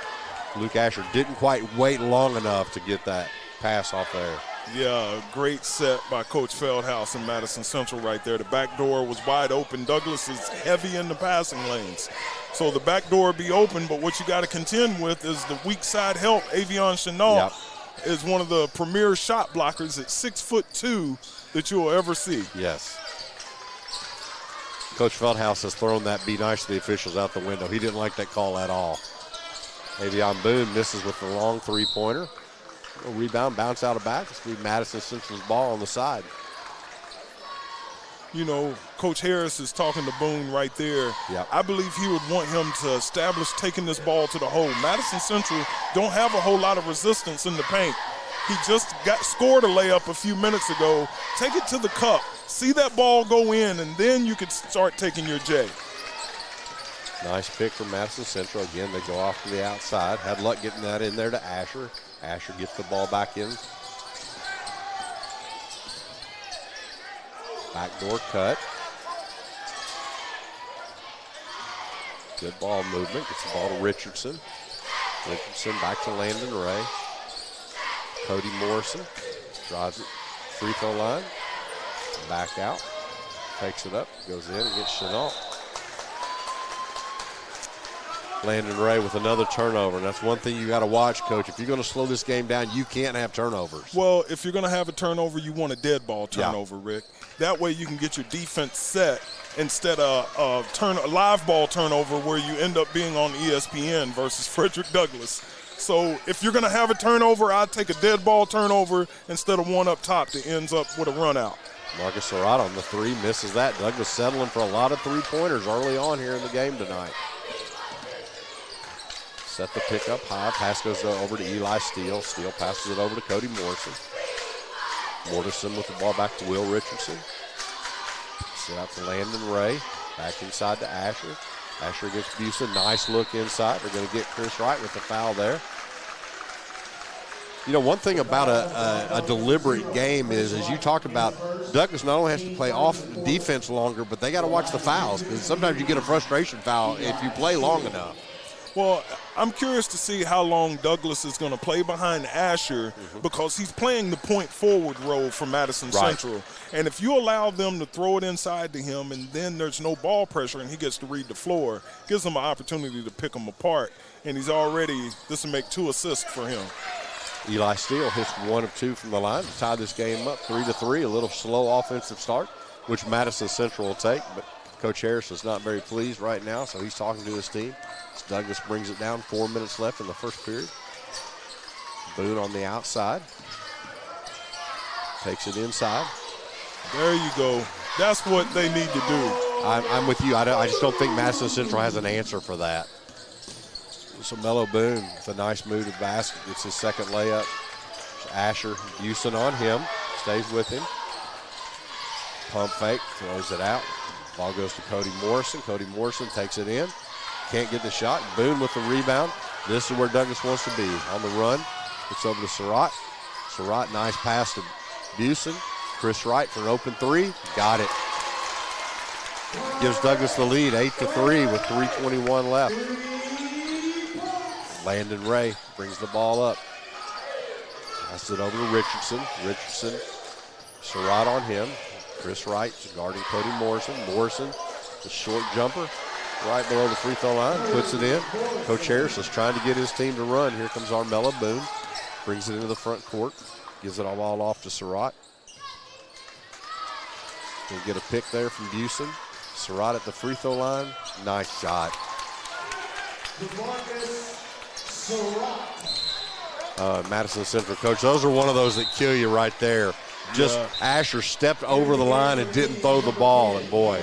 Luke Asher didn't quite wait long enough to get that pass off there. Yeah, a great set by Coach Feldhouse and Madison Central right there. The back door was wide open. Douglas is heavy in the passing lanes. So the back door be open, but what you got to contend with is the weak side help. Avion Chenault is one of the premier shot blockers at 6'2" that you will ever see. Yes. Coach Feldhouse has thrown that be nice to the officials out the window. He didn't like that call at all. Avion Boone misses with the long three-pointer. A rebound, bounce out of back. It's going to be Madison Central's ball on the side. You know, Coach Harris is talking to Boone right there. Yep. I believe he would want him to establish taking this ball to the hole. Madison Central don't have a whole lot of resistance in the paint. He just scored a layup a few minutes ago. Take it to the cup. See that ball go in, and then you could start taking your J. Nice pick from Madison Central. Again, they go off to the outside. Had luck getting that in there to Asher. Asher gets the ball back in. Backdoor cut. Good ball movement. Gets the ball to Richardson. Richardson back to Landon Ray. Cody Morrison drives it. Free throw line. Back out. Takes it up. Goes in and gets Chenault. Landon Ray with another turnover. And that's one thing you got to watch, Coach. If you're going to slow this game down, you can't have turnovers. Well, if you're going to have a turnover, you want a dead ball turnover, Rick. That way you can get your defense set instead of a live ball turnover where you end up being on ESPN versus Frederick Douglass. So if you're going to have a turnover, I'd take a dead ball turnover instead of one up top that ends up with a run out. Marcus Surratt on the three, misses that. Douglass settling for a lot of three-pointers early on here in the game tonight. Set the pick up high. Pass goes over to Eli Steele. Steele passes it over to Cody Morrison. Morrison with the ball back to Will Richardson. Set out to Landon Ray. Back inside to Asher. Asher against Busa. Nice look inside. They're going to get Chris Wright with the foul there. You know, one thing about a deliberate game is, as you talked about, Douglas not only has to play off defense longer, but they got to watch the fouls, because sometimes you get a frustration foul if you play long enough. Well, I'm curious to see how long Douglas is going to play behind Asher, because he's playing the point forward role for Madison Central. And if you allow them to throw it inside to him and then there's no ball pressure and he gets to read the floor, gives him an opportunity to pick them apart. And he's already, this will make 2 assists for him. Eli Steele hits 1 of 2 from the line to tie this game up 3-3. A little slow offensive start, which Madison Central will take, but Coach Harris is not very pleased right now, so he's talking to his team. Douglas brings it down, 4 minutes left in the first period. Boone on the outside. Takes it inside. There you go. That's what they need to do. I'm with you. I just don't think Madison Central has an answer for that. So Mello Boone with a nice move to the basket. Gets his second layup. Asher Houston on him. Stays with him. Pump fake. Throws it out. Ball goes to Cody Morrison. Cody Morrison takes it in. Can't get the shot. Boone with the rebound. This is where Douglas wants to be. On the run. It's over to Surratt. Surratt, nice pass to Busen. Chris Wright for an open three. Got it. Gives Douglas the lead, 8-3 with 3:21 left. Landon Ray brings the ball up. Passes it over to Richardson. Richardson, Surratt on him. Chris Wright guarding Cody Morrison. Morrison, the short jumper, right below the free throw line, puts it in. Coach Harris is trying to get his team to run. Here comes Armella Boone. Brings it into the front court. Gives it all off to Surratt. We'll get a pick there from Busen. Surratt at the free throw line. Nice shot. Madison Central, coach, those are one of those that kill you right there. Just Asher stepped over the line and didn't throw the ball, and boy,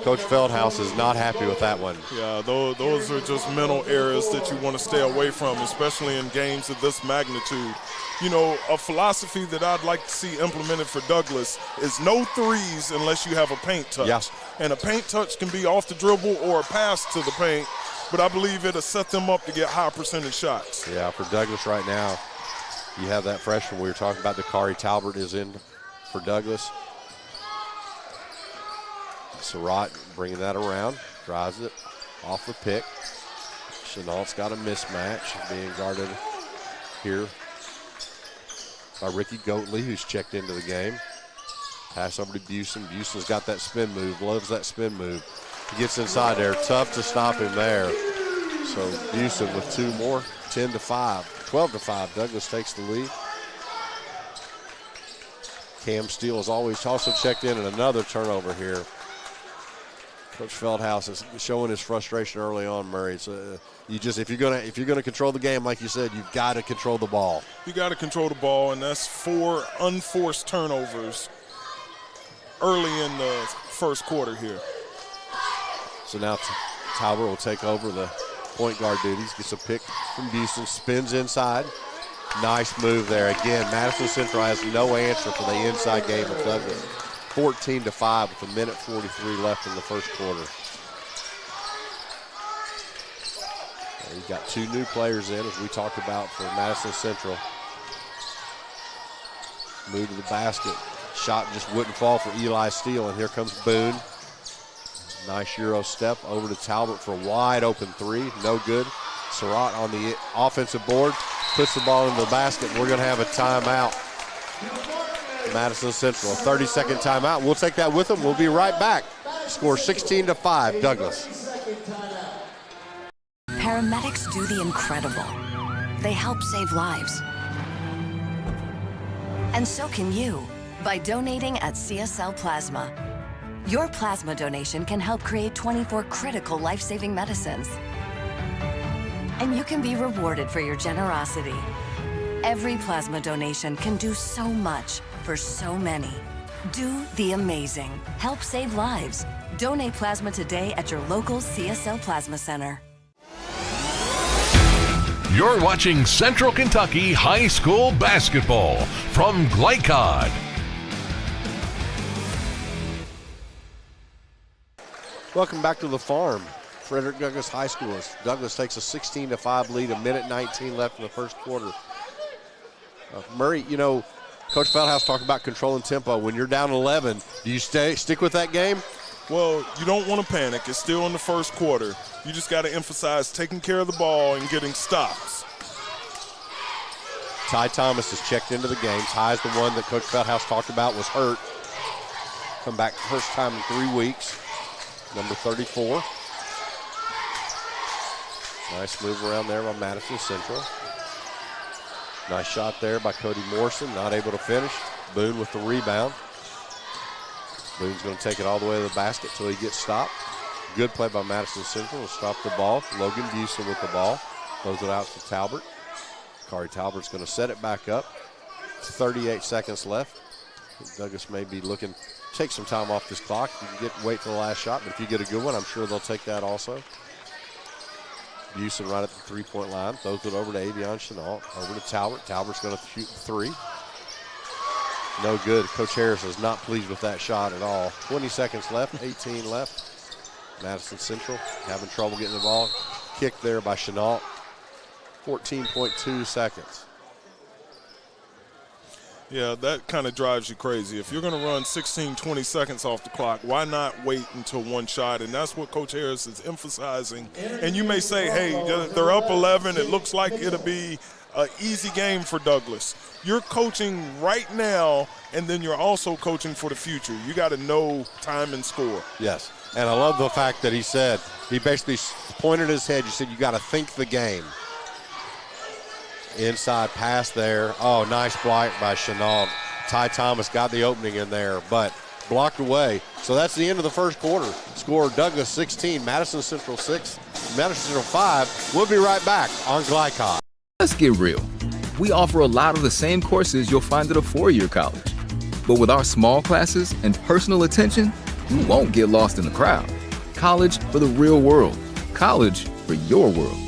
Coach Feldhouse is not happy with that one. Yeah, those are just mental errors that you want to stay away from, especially in games of this magnitude. You know, a philosophy that I'd like to see implemented for Douglas is no threes unless you have a paint touch. Yeah. And a paint touch can be off the dribble or a pass to the paint, but I believe it'll set them up to get high percentage shots. Yeah, for Douglas right now, you have that freshman we were talking about. Dakari Talbert is in for Douglas. Surratt bringing that around, drives it off the pick. Chenault's got a mismatch being guarded here by Ricky Goatley, who's checked into the game. Pass over to Busen. Busen's got that spin move, loves that spin move. He gets inside there, tough to stop him there. So Busen with 2 more, 10-5, 12-5. Douglas takes the lead. Cam Steele is always also checked in, and another turnover here. Coach Feldhouse is showing his frustration early on, Murray. So if you're gonna control the game, like you said, you've got to control the ball. You got to control the ball, and that's 4 unforced turnovers early in the first quarter here. So now Talbot will take over the point guard duties. Gets a pick from Busen, spins inside. Nice move there. Again, Madison Central has no answer for the inside game of Douglas. 14-5 with 1:43 left in the first quarter. You've got two new players in, as we talked about, for Madison Central. Move to the basket. Shot just wouldn't fall for Eli Steele, and here comes Boone. Nice Euro step over to Talbot for a wide open three. No good. Surratt on the offensive board, puts the ball into the basket. We're going to have a timeout. Madison Central, a 30-second timeout. We'll take that with them. We'll be right back. Score 16-5, Douglas. Paramedics do the incredible. They help save lives. And so can you by donating at CSL Plasma. Your plasma donation can help create 24 critical life-saving medicines. And you can be rewarded for your generosity. Every plasma donation can do so much for so many. Do the amazing. Help save lives. Donate plasma today at your local CSL Plasma Center. You're watching Central Kentucky High School Basketball from Glycod. Welcome back to the farm. Frederick Douglass High School. Douglas takes a 16-5 lead, a minute 19 left in the first quarter. Murray, you know, Coach Feldhouse talked about controlling tempo. When you're down 11, do you stick with that game? Well, you don't want to panic. It's still in the first quarter. You just got to emphasize taking care of the ball and getting stops. Ty Thomas has checked into the game. Ty's the one that Coach Feldhouse talked about was hurt. Come back first time in 3 weeks. Number 34. Nice move around there by Madison Central. Nice shot there by Cody Morrison, not able to finish. Boone with the rebound. Boone's going to take it all the way to the basket until he gets stopped. Good play by Madison Central to stop the ball. Logan Busen with the ball. Throws it out to Talbot. Kari Talbert's going to set it back up. 38 seconds left. Douglas may be looking, take some time off this clock. You can wait for the last shot, but if you get a good one, I'm sure they'll take that also. Busen right at the three-point line. Throws it over to Avion Chenault. Over to Talbot. Talbert's going to shoot the three. No good. Coach Harris is not pleased with that shot at all. 20 seconds left, 18 left. Madison Central having trouble getting the ball. Kick there by Chenault. 14.2 seconds. Yeah, that kind of drives you crazy. If you're going to run 16, 20 seconds off the clock, why not wait until one shot? And that's what Coach Harris is emphasizing. And you may say, hey, they're up 11. It looks like it'll be an easy game for Douglas. You're coaching right now, and then you're also coaching for the future. You got to know time and score. Yes, and I love the fact that he said, he basically pointed his head. You said you got to think the game. Inside pass there. Oh, nice block by Chenault. Ty Thomas got the opening in there, but blocked away. So that's the end of the first quarter. Score Douglas 16, Madison Central 6, Madison Central 5. We'll be right back on Glycod. Let's get real. We offer a lot of the same courses you'll find at a four-year college. But with our small classes and personal attention, you won't get lost in the crowd. College for the real world. College for your world.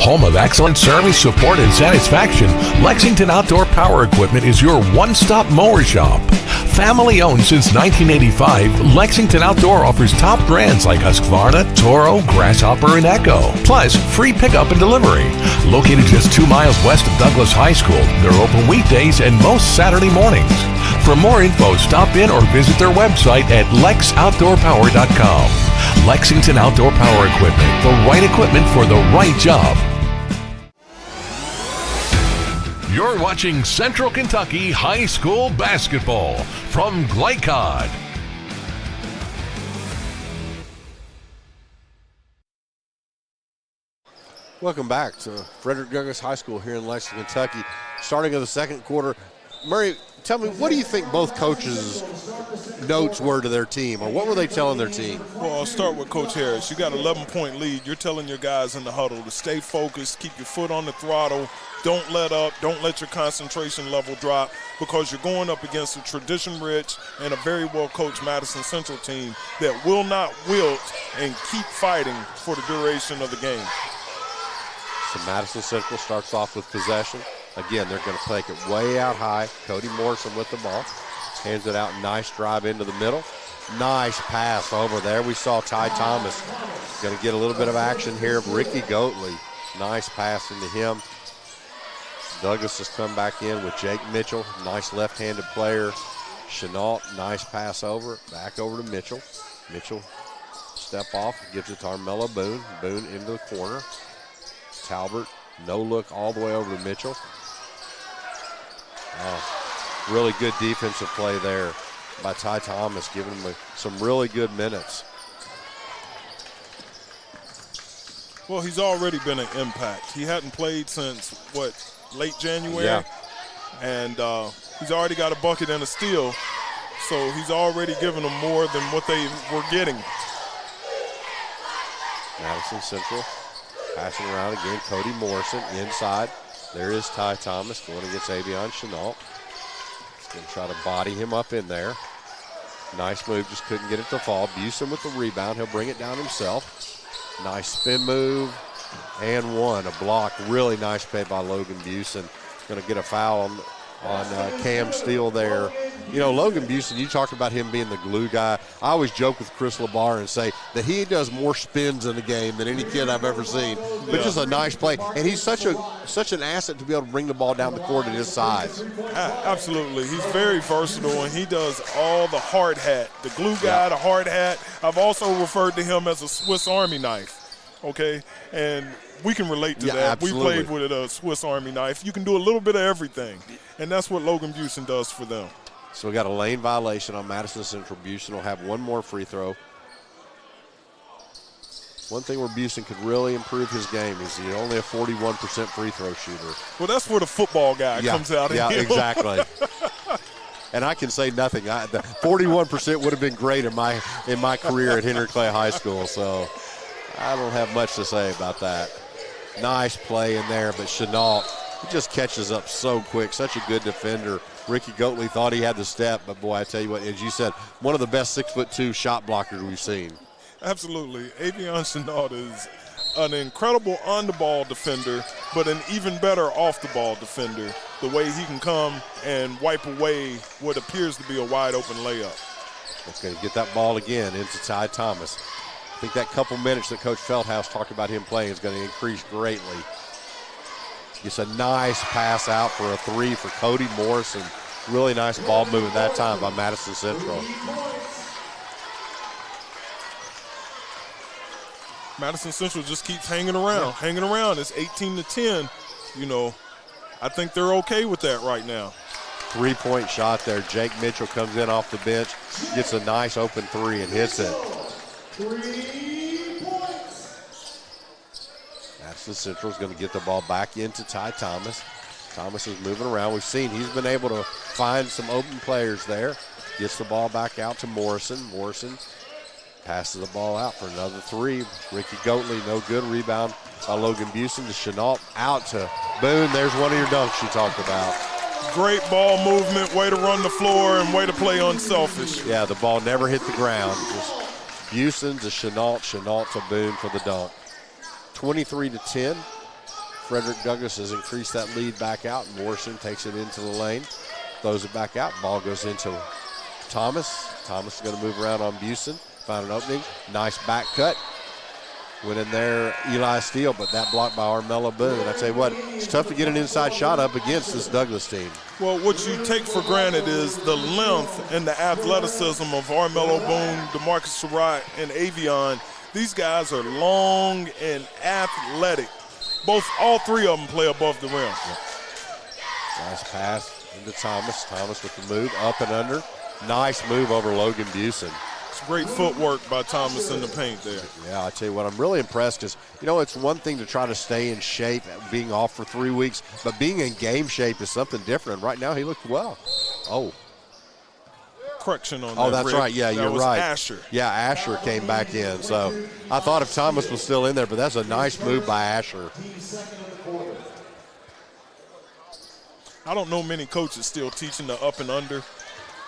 Home of excellent service, support, and satisfaction, Lexington Outdoor Power Equipment is your one-stop mower shop. Family owned since 1985, Lexington Outdoor offers top brands like Husqvarna, Toro, Grasshopper, and Echo. Plus, free pickup and delivery. Located just 2 miles west of Douglas High School, they're open weekdays and most Saturday mornings. For more info, stop in or visit their website at lexoutdoorpower.com. Lexington Outdoor Power Equipment, the right equipment for the right job. You're watching Central Kentucky High School Basketball from Glycod. Welcome back to Frederick Douglass High School here in Lexington, Kentucky. Starting of the second quarter. Murray, tell me, what do you think both coaches' notes were to their team, or what were they telling their team? Well, I'll start with Coach Harris. You got an 11-point lead. You're telling your guys in the huddle to stay focused, keep your foot on the throttle, don't let up, don't let your concentration level drop, because you're going up against a tradition-rich and a very well-coached Madison Central team that will not wilt and keep fighting for the duration of the game. So Madison Central starts off with possession. Again, they're going to take it way out high. Cody Morrison with the ball. Hands it out. Nice drive into the middle. Nice pass over there. We saw Ty Thomas going to get a little bit of action here. Ricky Goatley, nice pass into him. Douglas has come back in with Jake Mitchell, nice left-handed player. Chenault, nice pass over, back over to Mitchell. Mitchell, step off, gives it to Armello Boone. Boone into the corner. Talbert, no look all the way over to Mitchell. Oh, really good defensive play there by Ty Thomas, giving him some really good minutes. Well, he's already been an impact. He hadn't played since, late January? Yeah. And he's already got a bucket and a steal, so he's already given them more than what they were getting. Madison Central passing around again. Cody Morrison inside. There is Ty Thomas going against Avion Chenault. He's going to try to body him up in there. Nice move, just couldn't get it to fall. Busen with the rebound. He'll bring it down himself. Nice spin move and one. A block. Really nice play by Logan Busen. Going to get a foul on Cam Steele there. You know, Logan Busen, you talked about him being the glue guy. I always joke with Chris LeBar and say that he does more spins in the game than any kid I've ever seen. But just a nice play. And he's such an asset to be able to bring the ball down the court at his size. Absolutely. He's very versatile, and he does all the hard hat. The glue guy, the hard hat. I've also referred to him as a Swiss Army knife, okay? And we can relate to that. Absolutely. We played with a Swiss Army knife. You can do a little bit of everything, and that's what Logan Busen does for them. So we got a lane violation on Madison Central. Busen will have one more free throw. One thing where Busen could really improve his game is he's only a 41% free throw shooter. Well, that's where the football guy comes out. Yeah, exactly. And I can say nothing. The 41% would have been great in my career at Henry Clay High School, so I don't have much to say about that. Nice play in there, but Chenault, he just catches up so quick. Such a good defender. Ricky Goatley thought he had the step, but boy, I tell you what, as you said, one of the best 6'2" shot blockers we've seen. Absolutely. Avion Chenault is an incredible on-the-ball defender, but an even better off-the-ball defender, the way he can come and wipe away what appears to be a wide-open layup. Okay, get that ball again into Ty Thomas. I think that couple minutes that Coach Feldhouse talked about him playing is going to increase greatly. Gets a nice pass out for a three for Cody Morrison. Really nice ball movement that time by Madison Central. Madison Central just keeps hanging around. It's 18-10. You know, I think they're okay with that right now. Three-point shot there. Jake Mitchell comes in off the bench, gets a nice open three and hits it. 3 Madison Central is going to get the ball back into Ty Thomas. Thomas is moving around. We've seen he's been able to find some open players there. Gets the ball back out to Morrison. Morrison passes the ball out for another three. Ricky Goatley, no good. Rebound by Logan Busen to Chenault. Out to Boone. There's one of your dunks you talked about. Great ball movement, way to run the floor, and way to play unselfish. Yeah, the ball never hit the ground. Just Busen to Chenault, Chenault to Boone for the dunk. 23-10. Frederick Douglass has increased that lead back out. Morrison takes it into the lane, throws it back out. Ball goes into Thomas. Thomas is going to move around on Busen. Found an opening. Nice back cut. Went in there, Eli Steele, but that blocked by Armello Boone. I tell you what, it's tough to get an inside shot up against this Douglas team. Well, what you take for granted is the length and the athleticism of Armello Boone, DeMarcus Surratt, and Avion. These guys are long and athletic. All three of them play above the rim. Yep. Nice pass into Thomas. Thomas with the move, up and under. Nice move over Logan Busen. It's great footwork by Thomas in the paint there. Yeah, I tell you what, I'm really impressed because, you know, it's one thing to try to stay in shape, being off for 3 weeks, but being in game shape is something different. Right now, he looked well. Oh. Correction on that. Oh, that's Rick. right. Yeah, you're right. Asher. Yeah, Asher came back in. So I thought if Thomas was still in there, but that's a nice move by Asher. I don't know many coaches still teaching the up and under,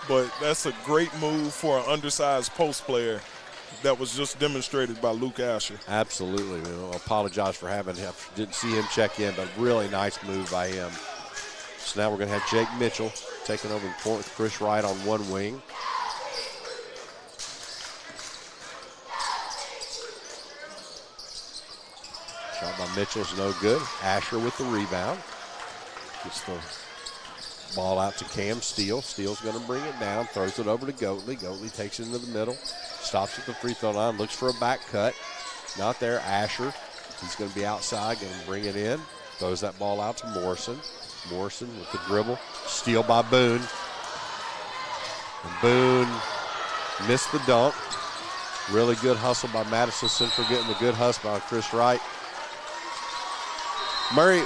but that's a great move for an undersized post player that was just demonstrated by Luke Asher. Absolutely. I apologize for didn't see him check in, but really nice move by him. So now we're going to have Jake Mitchell taking over the point with Chris Wright on one wing. Mitchell's no good. Asher with the rebound. Gets the ball out to Cam Steele. Steele's going to bring it down, throws it over to Goatley. Goatley takes it into the middle, stops at the free throw line, looks for a back cut. Not there. Asher, he's going to be outside, going to bring it in. Throws that ball out to Morrison. Morrison with the dribble. Steal by Boone. And Boone missed the dunk. Really good hustle by Madison Central, getting the good hustle by Chris Wright. Murray,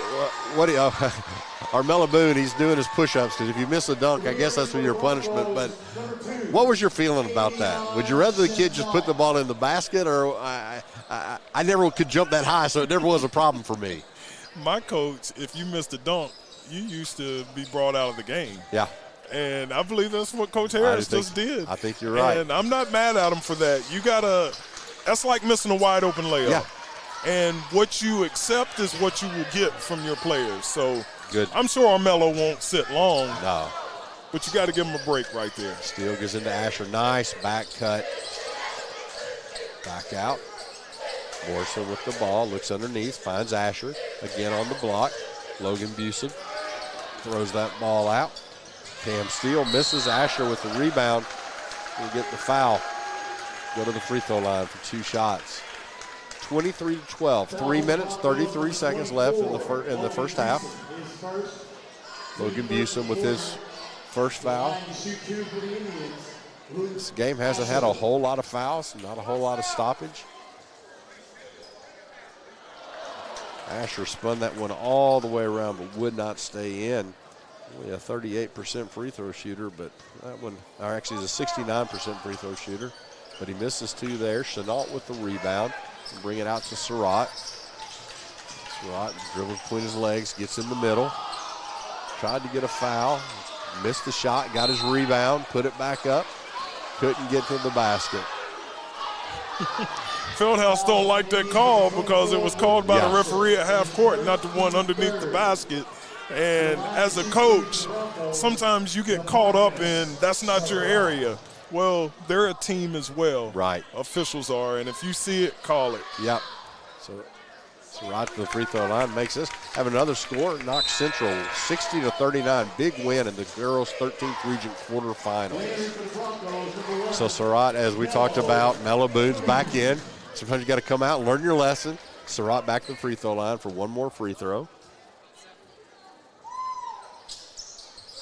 what do you, Armella Boone, he's doing his push-ups, because if you miss a dunk, I guess that's your punishment. But what was your feeling about that? Would you rather the kid just put the ball in the basket, or I never could jump that high, so it never was a problem for me. My coach, if you missed a dunk, you used to be brought out of the game. Yeah. And I believe that's what Coach Harris just did. I think you're right. And I'm not mad at him for that. That's like missing a wide open layup. Yeah. And what you accept is what you will get from your players. So good. I'm sure Armello won't sit long. No. But you got to give him a break right there. Steele gets into Asher. Nice back cut. Back out. Morrison with the ball. Looks underneath. Finds Asher. Again on the block. Logan Busen throws that ball out. Cam Steele misses. Asher with the rebound. Will get the foul. Go to the free throw line for 2 shots. 23-12. 3 minutes, 33 seconds left in the first half. Logan Busen with his first foul. This game hasn't had a whole lot of fouls, not a whole lot of stoppage. Asher spun that one all the way around but would not stay in. Only a 38% free throw shooter, but that one, or actually he's a 69% free throw shooter, but he misses 2 there. Chenault with the rebound. And bring it out to Surratt. Surratt dribbles between his legs, gets in the middle. Tried to get a foul, missed the shot, got his rebound, put it back up. Couldn't get to the basket. Feldhouse don't like that call because it was called by the referee at half court, not the one underneath the basket. And as a coach, sometimes you get caught up in that's not your area. Well, they're a team as well. Right. Officials are, and if you see it, call it. Yep. So right to the free throw line makes this. Have another score. Knox Central 60-39. Big win in the girls' 13th region quarterfinal. So Surratt, as we talked about, Mello Boone's back in. Sometimes you got to come out and learn your lesson. Surratt back to the free throw line for one more free throw.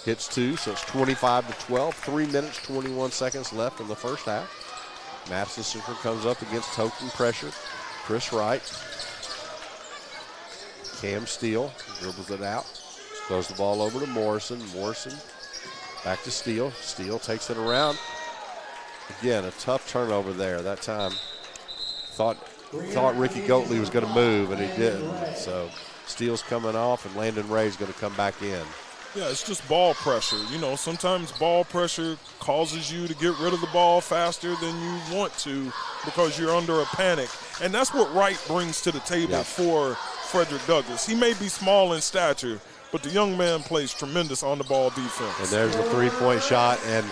Hits 2, so it's 25-12. 3 minutes, 21 seconds left in the first half. Madison Central comes up against token pressure. Chris Wright. Cam Steele dribbles it out. Throws the ball over to Morrison. Morrison back to Steele. Steele takes it around. Again, a tough turnover there that time. Thought Ricky Goatley was going to move, and he didn't. So Steele's coming off, and Landon Ray's going to come back in. Yeah, it's just ball pressure. You know, sometimes ball pressure causes you to get rid of the ball faster than you want to because you're under a panic. And that's what Wright brings to the table for Frederick Douglass. He may be small in stature, but the young man plays tremendous on-the-ball defense. And there's the three-point shot. And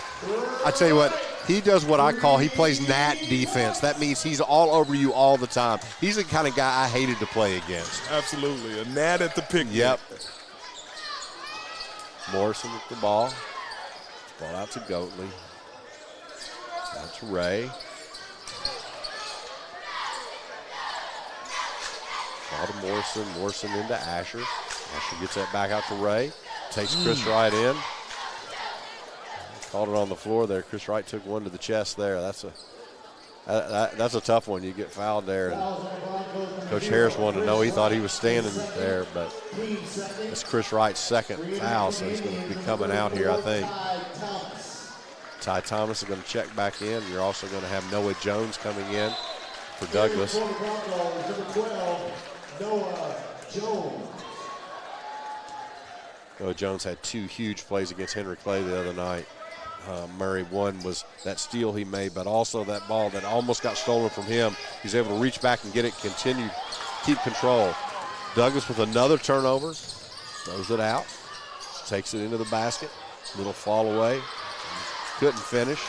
I tell you what, he does what I call, he plays gnat defense. That means he's all over you all the time. He's the kind of guy I hated to play against. Absolutely. A gnat at the picnic. Yep. Morrison with the ball. Ball out to Goatley. Out to Ray. Ball to Morrison. Morrison into Asher. Asher gets that back out to Ray. Takes Chris Wright in. Called it on the floor there. Chris Wright took one to the chest there. That's a tough one. You get fouled there. And Coach Harris wanted to know. He thought he was standing there, but it's Chris Wright's second foul, so he's going to be coming out here, I think. Ty Thomas is going to check back in. You're also going to have Noah Jones coming in for Douglas. Noah Jones had 2 huge plays against Henry Clay the other night. Murray, one was that steal he made, but also that ball that almost got stolen from him. He's able to reach back and get it, keep control. Douglas with another turnover, throws it out, takes it into the basket. Little fall away, couldn't finish.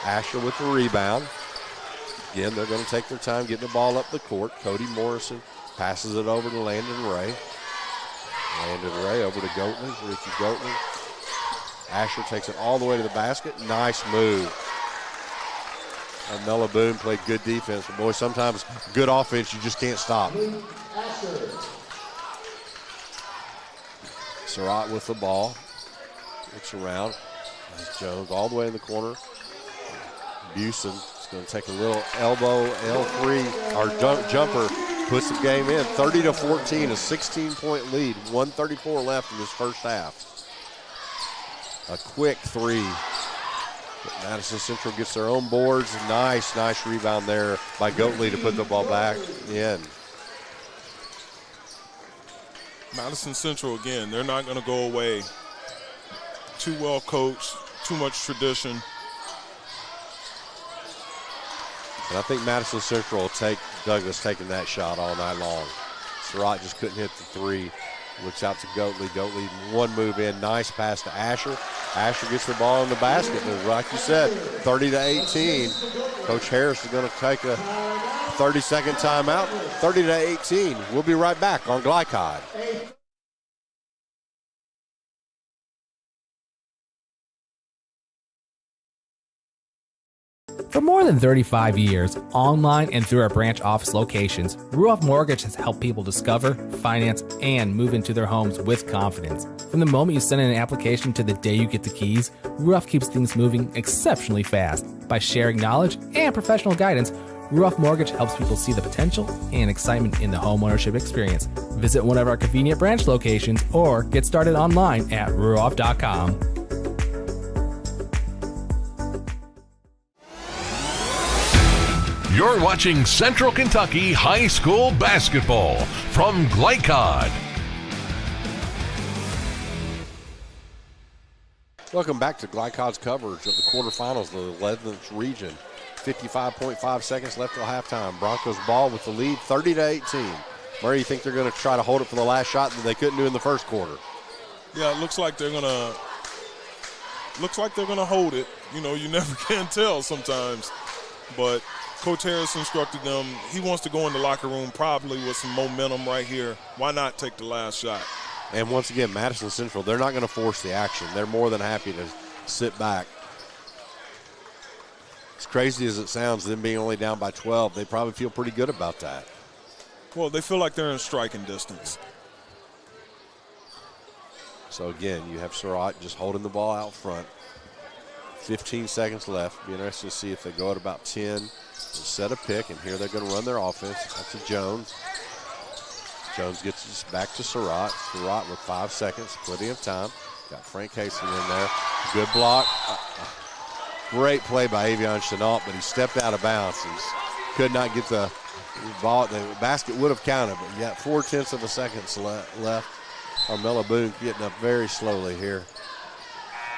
Asher with the rebound. Again, they're going to take their time getting the ball up the court. Cody Morrison passes it over to Landon Ray. Landon Ray over to Goatley, Ricky Goatley. Asher takes it all the way to the basket. Nice move. Mella Boone played good defense, but boy, sometimes good offense you just can't stop. Surratt with the ball. Looks around. There's Jones all the way in the corner. Busen is going to take a little elbow L3 or jumper. Puts the game in. 30-14, a 16-point lead. 1:34 left in this first half. A quick three. But Madison Central gets their own boards. Nice rebound there by Goatley to put the ball back in. Madison Central, again, they're not going to go away. Too well coached, too much tradition. And I think Madison Central will take Douglas taking that shot all night long. Surratt just couldn't hit the three. Looks out to Goatley. Goatley, one move in. Nice pass to Asher. Asher gets the ball in the basket. But like you said, 30-18. Coach Harris is going to take a 30-second timeout. 30-18. We'll be right back on Glycod. For more than 35 years, online and through our branch office locations, Ruoff Mortgage has helped people discover, finance, and move into their homes with confidence. From the moment you send in an application to the day you get the keys, Ruoff keeps things moving exceptionally fast. By sharing knowledge and professional guidance, Ruoff Mortgage helps people see the potential and excitement in the homeownership experience. Visit one of our convenient branch locations or get started online at ruoff.com. You're watching Central Kentucky High School Basketball from Glycod. Welcome back to Glycod's coverage of the quarterfinals of the 11th region. 55.5 seconds left till halftime. Broncos ball with the lead, 30-18. Murray, you think they're going to try to hold it for the last shot that they couldn't do in the first quarter? Yeah, it looks like they're going to hold it. You know, you never can tell sometimes. But Coach Harris instructed them, he wants to go in the locker room probably with some momentum right here. Why not take the last shot? And once again, Madison Central, they're not going to force the action. They're more than happy to sit back. As crazy as it sounds, them being only down by 12, they probably feel pretty good about that. Well, they feel like they're in striking distance. So again, you have Surratt just holding the ball out front. 15 seconds left. Be interested to see if they go at about 10. Set a pick, and here they're going to run their offense. That's to Jones. Jones gets this back to Surratt. Surratt with 5 seconds, plenty of time. Got Frank Haston in there. Good block. Great play by Avion Chenault, but he stepped out of bounds. He could not get the ball. The basket would have counted, but you got 0.4 of a second left. Armella Boone getting up very slowly here.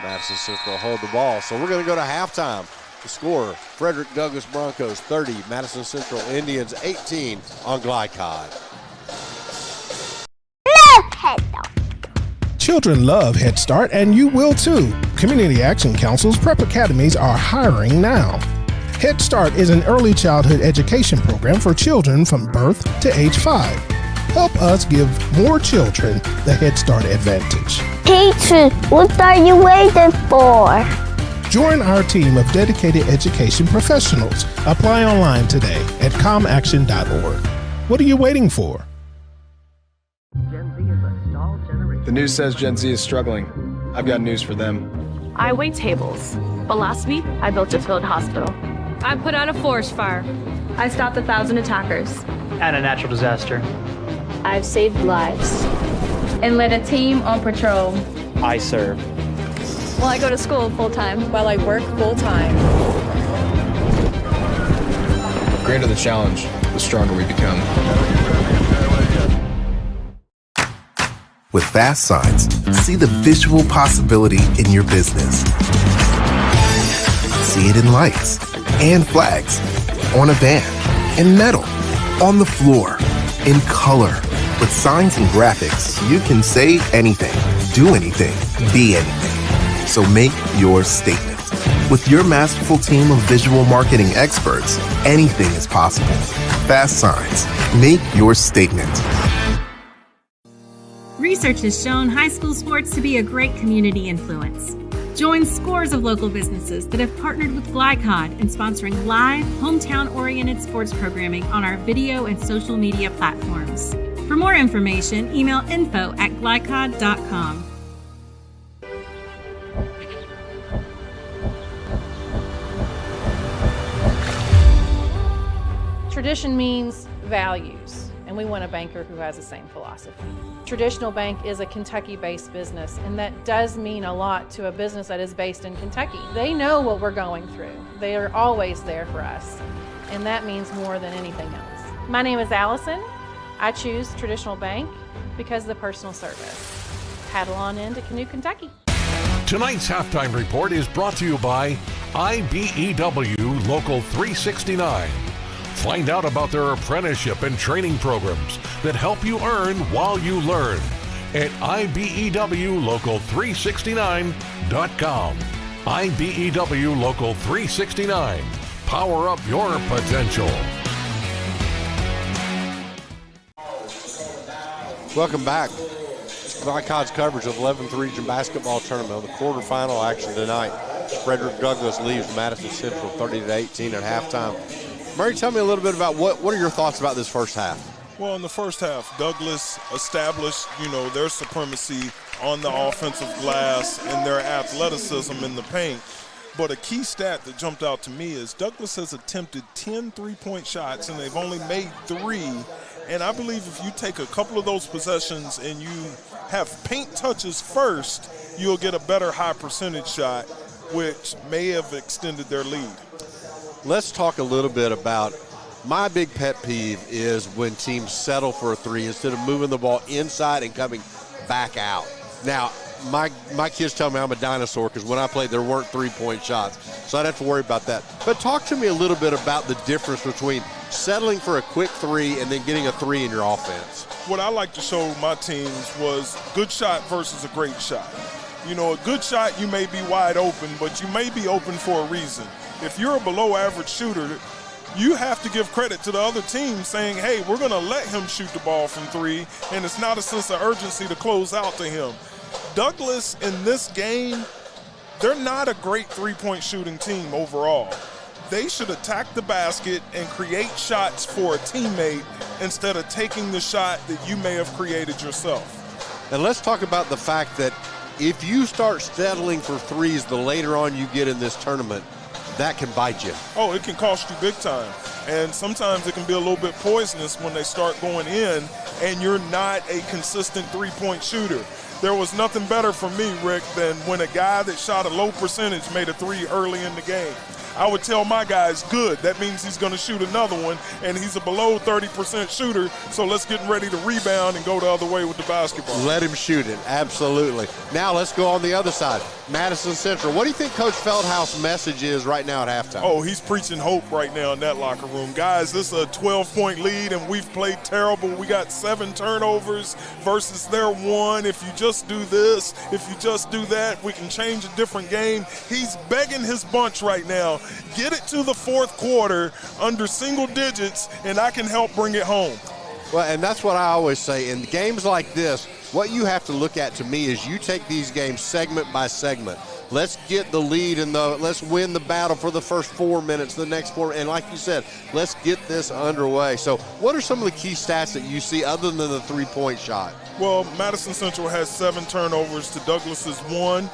Madison Central hold the ball. So we're going to go to halftime. The score, Frederick Douglass Broncos 30, Madison Central Indians 18 on Glycod. Love Head Start. Children love Head Start, and you will too. Community Action Council's prep academies are hiring now. Head Start is an early childhood education program for children from birth to age 5. Help us give more children the Head Start advantage. Teacher, what are you waiting for? Join our team of dedicated education professionals. Apply online today at comaction.org. What are you waiting for? The news says Gen Z is struggling. I've got news for them. I wait tables, but last week I built a field hospital. I put out a forest fire. I stopped 1,000 attackers. And a natural disaster. I've saved lives. And led a team on patrol. I serve. Well, I go to school full-time. While I work full-time. The greater the challenge, the stronger we become. With Fast Signs, see the visual possibility in your business. See it in lights and flags, on a van, in metal, on the floor, in color. With signs and graphics, you can say anything, do anything, be anything. So make your statement. With your masterful team of visual marketing experts, anything is possible. Fast Signs. Make your statement. Research has shown high school sports to be a great community influence. Join scores of local businesses that have partnered with Glycod in sponsoring live, hometown-oriented sports programming on our video and social media platforms. For more information, email info@glycod.com. Tradition means values, and we want a banker who has the same philosophy. Traditional Bank is a Kentucky-based business, and that does mean a lot to a business that is based in Kentucky. They know what we're going through. They are always there for us, and that means more than anything else. My name is Allison. I choose Traditional Bank because of the personal service. Paddle on into Canoe, Kentucky. Tonight's halftime report is brought to you by IBEW Local 369. Find out about their apprenticeship and training programs that help you earn while you learn at IBEWLocal369.com. IBEW Local 369. Power up your potential. Welcome back. Glycod's coverage of 11th Region Basketball Tournament. The quarterfinal action tonight. Frederick Douglass leaves Madison Central 30-18 at halftime. Murray, tell me a little bit about what are your thoughts about this first half? Well, in the first half, Douglass established, their supremacy on the offensive glass and their athleticism in the paint. But a key stat that jumped out to me is Douglass has attempted 10 three-point shots, and they've only made 3. And I believe if you take a couple of those possessions and you have paint touches first, you'll get a better high percentage shot, which may have extended their lead. Let's talk a little bit about my big pet peeve is when teams settle for a 3 instead of moving the ball inside and coming back out. Now, my kids tell me I'm a dinosaur because when I played there weren't three-point shots, so I don't have to worry about that. But talk to me a little bit about the difference between settling for a quick 3 and then getting a 3 in your offense. What I like to show my teams was good shot versus a great shot. A good shot, you may be wide open, but you may be open for a reason. If you're a below-average shooter, you have to give credit to the other team saying, hey, we're going to let him shoot the ball from 3, and it's not a sense of urgency to close out to him. Douglass, in this game, they're not a great three-point shooting team overall. They should attack the basket and create shots for a teammate instead of taking the shot that you may have created yourself. And let's talk about the fact that if you start settling for 3s the later on you get in this tournament, that can bite you. Oh, it can cost you big time. And sometimes it can be a little bit poisonous when they start going in and you're not a consistent three-point shooter. There was nothing better for me, Rick, than when a guy that shot a low percentage made a 3 early in the game. I would tell my guys, good, that means he's going to shoot another one, and he's a below 30% shooter, so let's get ready to rebound and go the other way with the basketball. Let him shoot it, absolutely. Now let's go on the other side. Madison Central. What do you think Coach Feldhouse' message is right now at halftime? Oh, he's preaching hope right now in that locker room. Guys, this is a 12-point lead, and we've played terrible. We got 7 turnovers versus their 1. If you just do this, if you just do that, we can change a different game. He's begging his bunch right now. Get it to the fourth quarter under single digits, and I can help bring it home. Well, and that's what I always say. In games like this, what you have to look at to me is you take these games segment by segment. Let's get the lead and let's win the battle for the first 4 minutes, the next 4, and like you said, let's get this underway. So what are some of the key stats that you see other than the three-point shot? Well, Madison Central has 7 turnovers to Douglass's 1.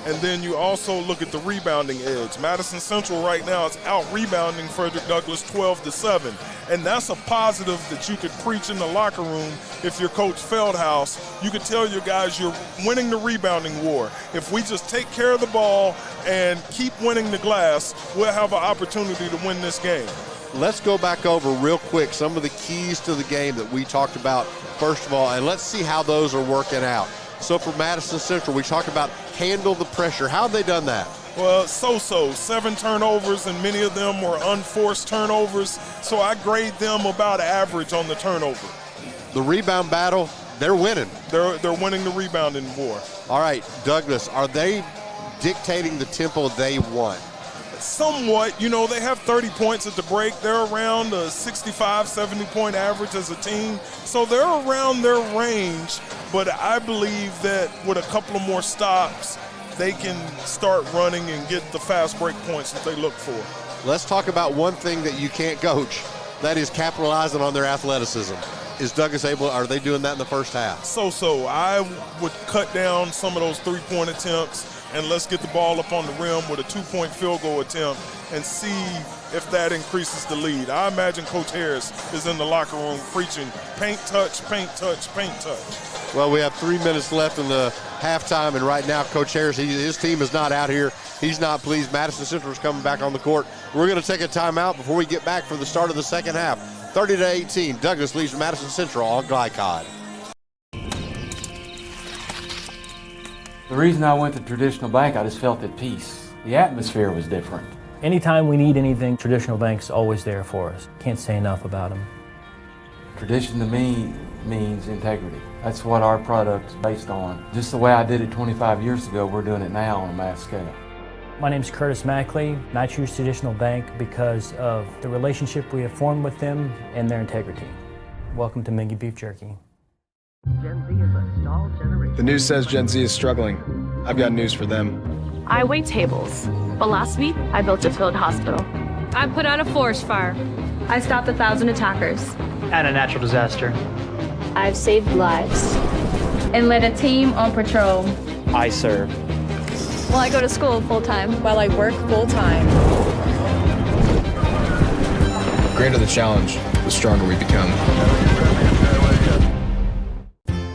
And then you also look at the rebounding edge. Madison Central right now is out-rebounding Frederick Douglass 12-7. And that's a positive that you could preach in the locker room if you're Coach Feldhouse. You could tell your guys you're winning the rebounding war. If we just take care of the ball and keep winning the glass, we'll have an opportunity to win this game. Let's go back over real quick some of the keys to the game that we talked about first of all, and let's see how those are working out. So for Madison Central, we talked about handle the pressure. How have they done that? Well, so-so. 7 turnovers, and many of them were unforced turnovers, so I grade them about average on the turnover. The rebound battle, they're winning. They're winning the rebounding war. All right, Douglass, are they dictating the tempo they want? Somewhat. You know, they have 30 points at the break. They're around a 65, 70-point average as a team. So they're around their range. But I believe that with a couple of more stops, they can start running and get the fast break points that they look for. Let's talk about one thing that you can't coach. That is capitalizing on their athleticism. Is Douglas able, are they doing that in the first half? So. I would cut down some of those three-point attempts, and let's get the ball up on the rim with a two-point field goal attempt and see if that increases the lead. I imagine Coach Harris is in the locker room preaching paint touch, paint touch, paint touch. Well, we have 3 minutes left in the halftime, and right now Coach Harris, his team is not out here. He's not pleased. Madison Central is coming back on the court. We're going to take a timeout before we get back for the start of the second half. 30-18, Douglas leads Madison Central on Glycod. The reason I went to Traditional Bank, I just felt at peace. The atmosphere was different. Anytime we need anything, Traditional Bank's always there for us. Can't say enough about them. Tradition to me means integrity. That's what our product's based on. Just the way I did it 25 years ago, we're doing it now on a mass scale. My name's Curtis Mackley, and I choose Traditional Bank because of the relationship we have formed with them and their integrity. Welcome to Mingy Beef Jerky. Gen Z is a stalled generation. The news says Gen Z is struggling. I've got news for them. I wait tables, but last week I built a field hospital. I put out a forest fire. I stopped 1,000 attackers. And a natural disaster. I've saved lives. And led a team on patrol. I serve. Well, I go to school full-time. While I work full-time. The greater the challenge, the stronger we become.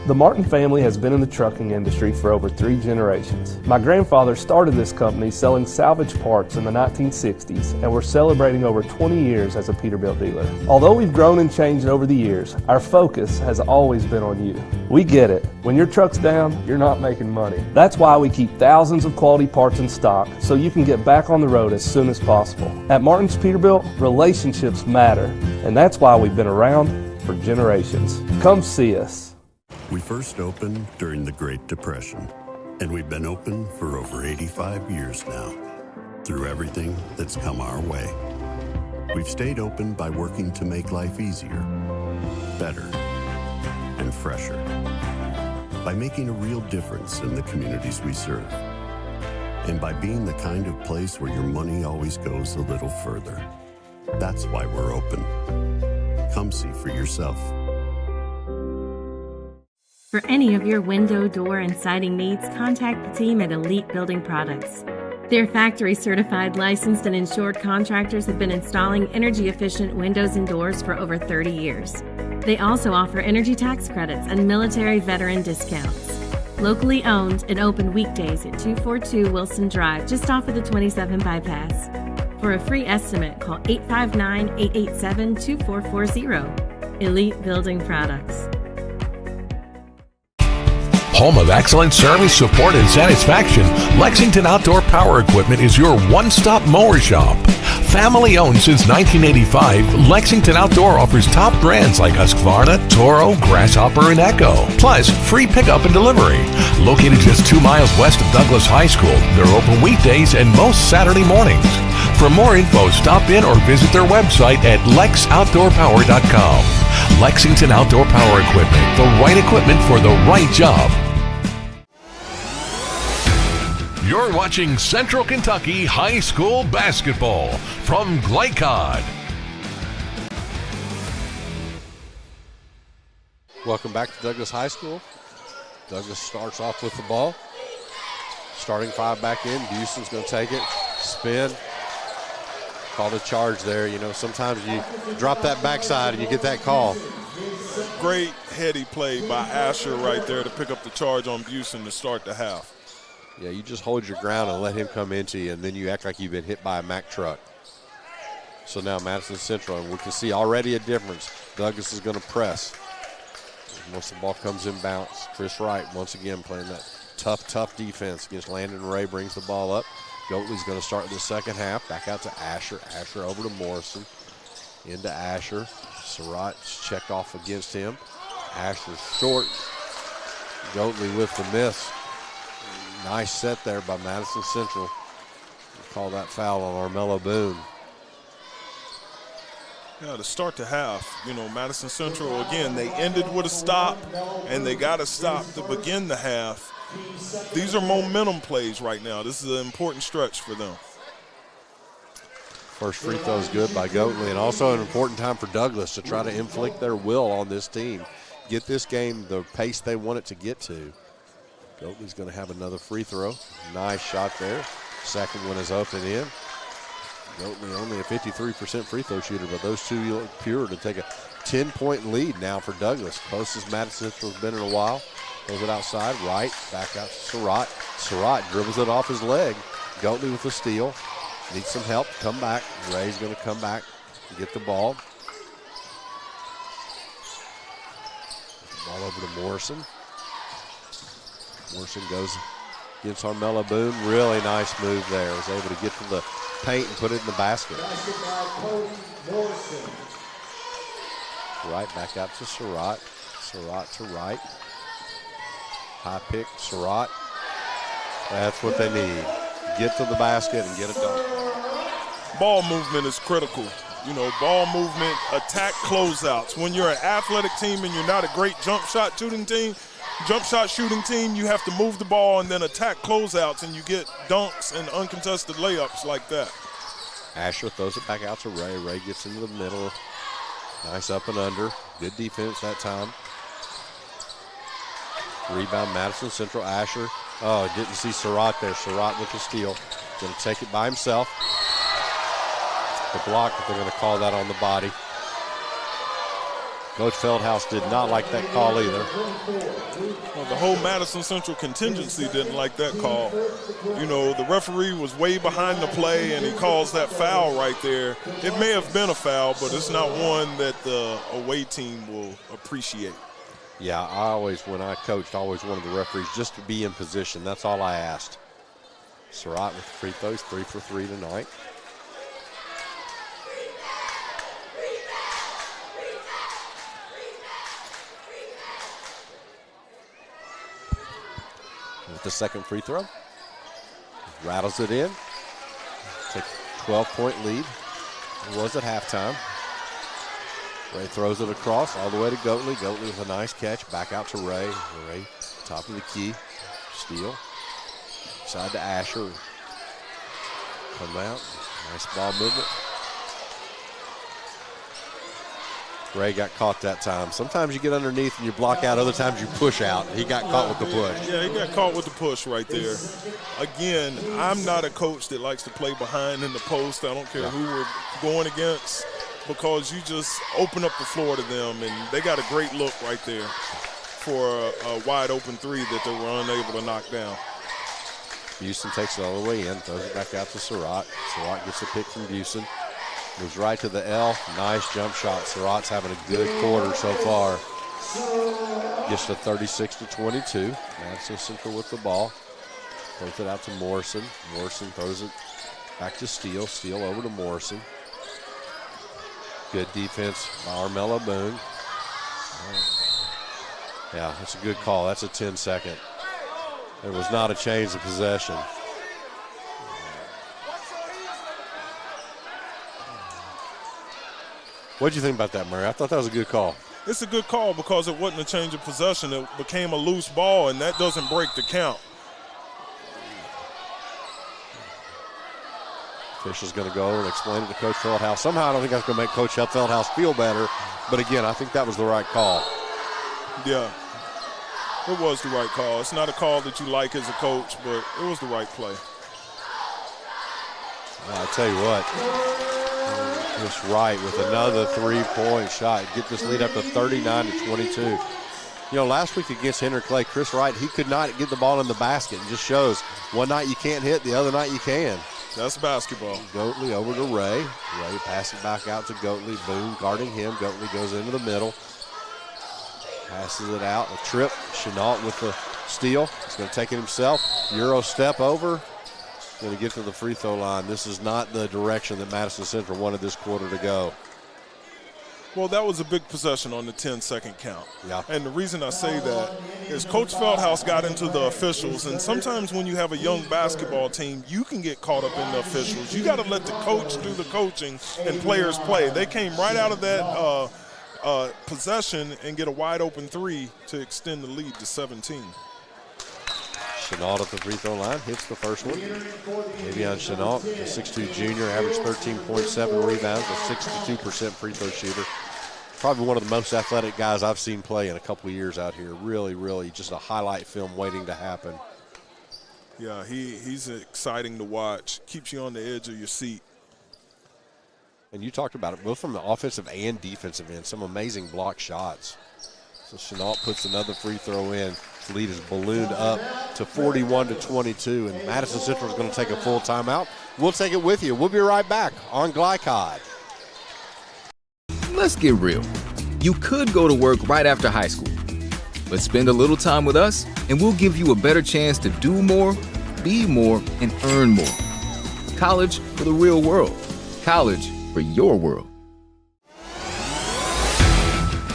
The Martin family has been in the trucking industry for over 3 generations. My grandfather started this company selling salvage parts in the 1960s, and we're celebrating over 20 years as a Peterbilt dealer. Although we've grown and changed over the years, our focus has always been on you. We get it. When your truck's down, you're not making money. That's why we keep thousands of quality parts in stock so you can get back on the road as soon as possible. At Martin's Peterbilt, relationships matter, and that's why we've been around for generations. Come see us. We first opened during the Great Depression, and we've been open for over 85 years now. Through everything that's come our way, we've stayed open by working to make life easier, better, and fresher. By making a real difference in the communities we serve. And by being the kind of place where your money always goes a little further. That's why we're open. Come see for yourself. For any of your window, door, and siding needs, contact the team at Elite Building Products. Their factory-certified, licensed, and insured contractors have been installing energy-efficient windows and doors for over 30 years. They also offer energy tax credits and military veteran discounts. Locally owned and open weekdays at 242 Wilson Drive, just off of the 27 bypass. For a free estimate, call 859-887-2440. Elite Building Products. Home of excellent service, support, and satisfaction, Lexington Outdoor Power Equipment is your one-stop mower shop. Family owned since 1985, Lexington Outdoor offers top brands like Husqvarna, Toro, Grasshopper, and Echo. Plus, free pickup and delivery. Located just 2 miles west of Douglas High School, they're open weekdays and most Saturday mornings. For more info, stop in or visit their website at lexoutdoorpower.com. Lexington Outdoor Power Equipment, the right equipment for the right job. You're watching Central Kentucky High School Basketball from Glycod. Welcome back to Douglas High School. Douglas starts off with the ball. Starting 5 back in. Buson's going to take it. Spin. Call the charge there. You know, sometimes you drop that backside and you get that call. Great heady play by Asher right there to pick up the charge on Buson to start the half. Yeah, you just hold your ground and let him come into you, and then you act like you've been hit by a Mack truck. So now Madison Central, and we can see already a difference. Douglas is going to press. Once the ball comes in bounce, Chris Wright once again playing that tough defense against Landon Ray, brings the ball up. Goatley's going to start the second half. Back out to Asher. Asher over to Morrison. Into Asher. Surratt's checked off against him. Asher short. Goatley with the miss. Nice set there by Madison Central. Call that foul on Armello Boone. Yeah, to start the half, Madison Central, again, they ended with a stop, and they got a stop to begin the half. These are momentum plays right now. This is an important stretch for them. First free throw is good by Goatley, and also an important time for Douglas to try to inflict their will on this team. Get this game the pace they want it to get to. Goatley's going to have another free throw. Nice shot there. Second one is up and in. Goatley only a 53% free throw shooter, but those two look pure to take a 10-point lead now for Douglas. Closest Madison Central's been in a while. Throws it outside, right, back out to Surratt. Surratt dribbles it off his leg. Goatley with the steal. Needs some help, come back. Ray's going to come back and get the ball. Get the ball over to Morrison. Morrison goes against Armello Boone. Really nice move there. Was able to get to the paint and put it in the basket. Right back out to Surratt. Surratt to right. High pick, Surratt. That's what they need. Get to the basket and get it done. Ball movement is critical. Ball movement, attack closeouts. When you're an athletic team and you're not a great jump shot shooting team, you have to move the ball and then attack closeouts, and you get dunks and uncontested layups like that. Asher throws it back out to Ray. Ray gets into the middle. Nice up and under. Good defense that time. Rebound, Madison Central. Asher. Oh, didn't see Surratt there. Surratt with the steal. Going to take it by himself. The block, but they're going to call that on the body. Coach Feldhouse did not like that call either. Well, the whole Madison Central contingency didn't like that call. The referee was way behind the play, and he calls that foul right there. It may have been a foul, but it's not one that the away team will appreciate. Yeah, when I coached, I always wanted the referees just to be in position. That's all I asked. Surratt with free throws, 3 for 3 tonight. With the second free throw, rattles it in. Take a 12-point lead. It was at halftime. Ray throws it across all the way to Goatley. Goatley with a nice catch. Back out to Ray. Ray, top of the key. Steal. Side to Asher. Come out. Nice ball movement. Ray got caught that time. Sometimes you get underneath and you block out. Other times you push out. He got caught with the push. Yeah, he got caught with the push right there. Again, I'm not a coach that likes to play behind in the post. I don't care who we're going against, because you just open up the floor to them, and they got a great look right there for a wide open three that they were unable to knock down. Houston takes it all the way in, throws it back out to Surratt. Surratt gets the pick from Houston. Moves right to the L. Nice jump shot. Surratt's having a good quarter so far. Gets to 36-22. Madison Central with the ball. Throws it out to Morrison. Morrison throws it back to Steele. Steele over to Morrison. Good defense by Armello Boone. Yeah, that's a good call. That's a 10-second. There was not a change of possession. What did you think about that, Murray? I thought that was a good call. It's a good call because it wasn't a change of possession. It became a loose ball, and that doesn't break the count. Fisher's going to go and explain it to Coach Feldhouse. Somehow I don't think that's going to make Coach Feldhouse feel better. But, again, I think that was the right call. Yeah, it was the right call. It's not a call that you like as a coach, but it was the right play. I'll tell you what. Chris Wright with another three-point shot. Get this lead up to 39-22. Last week against Henry Clay, Chris Wright, he could not get the ball in the basket. It just shows one night you can't hit, the other night you can. That's basketball. Goatley over to Ray. Ray passing back out to Goatley. Boone guarding him. Goatley goes into the middle. Passes it out. A trip. Chenault with the steal. He's going to take it himself. Euro step over. Going to get to the free throw line. This is not the direction that Madison Central wanted this quarter to go. Well, that was a big possession on the 10-second count. Yeah. And the reason I say that is Coach Feldhouse got into the officials, and sometimes when you have a young basketball team, you can get caught up in the officials. You got to let the coach do the coaching and players play. They came right out of that possession and get a wide-open three to extend the lead to 17. Chenault at the free throw line hits the first one. Davion Chenault, the 6'2 junior, averaged 13.7 rebounds, a 62% free throw shooter. Probably one of the most athletic guys I've seen play in a couple of years out here. Really, really just a highlight film waiting to happen. Yeah, he's exciting to watch. Keeps you on the edge of your seat. And you talked about it, both from the offensive and defensive end, some amazing block shots. So Chenault puts another free throw in. His lead is ballooned up to 41-22, and Madison Central is going to take a full timeout. We'll take it with you. We'll be right back on Glycod. Let's get real. You could go to work right after high school, but spend a little time with us, and we'll give you a better chance to do more, be more, and earn more. College for the real world. College for your world.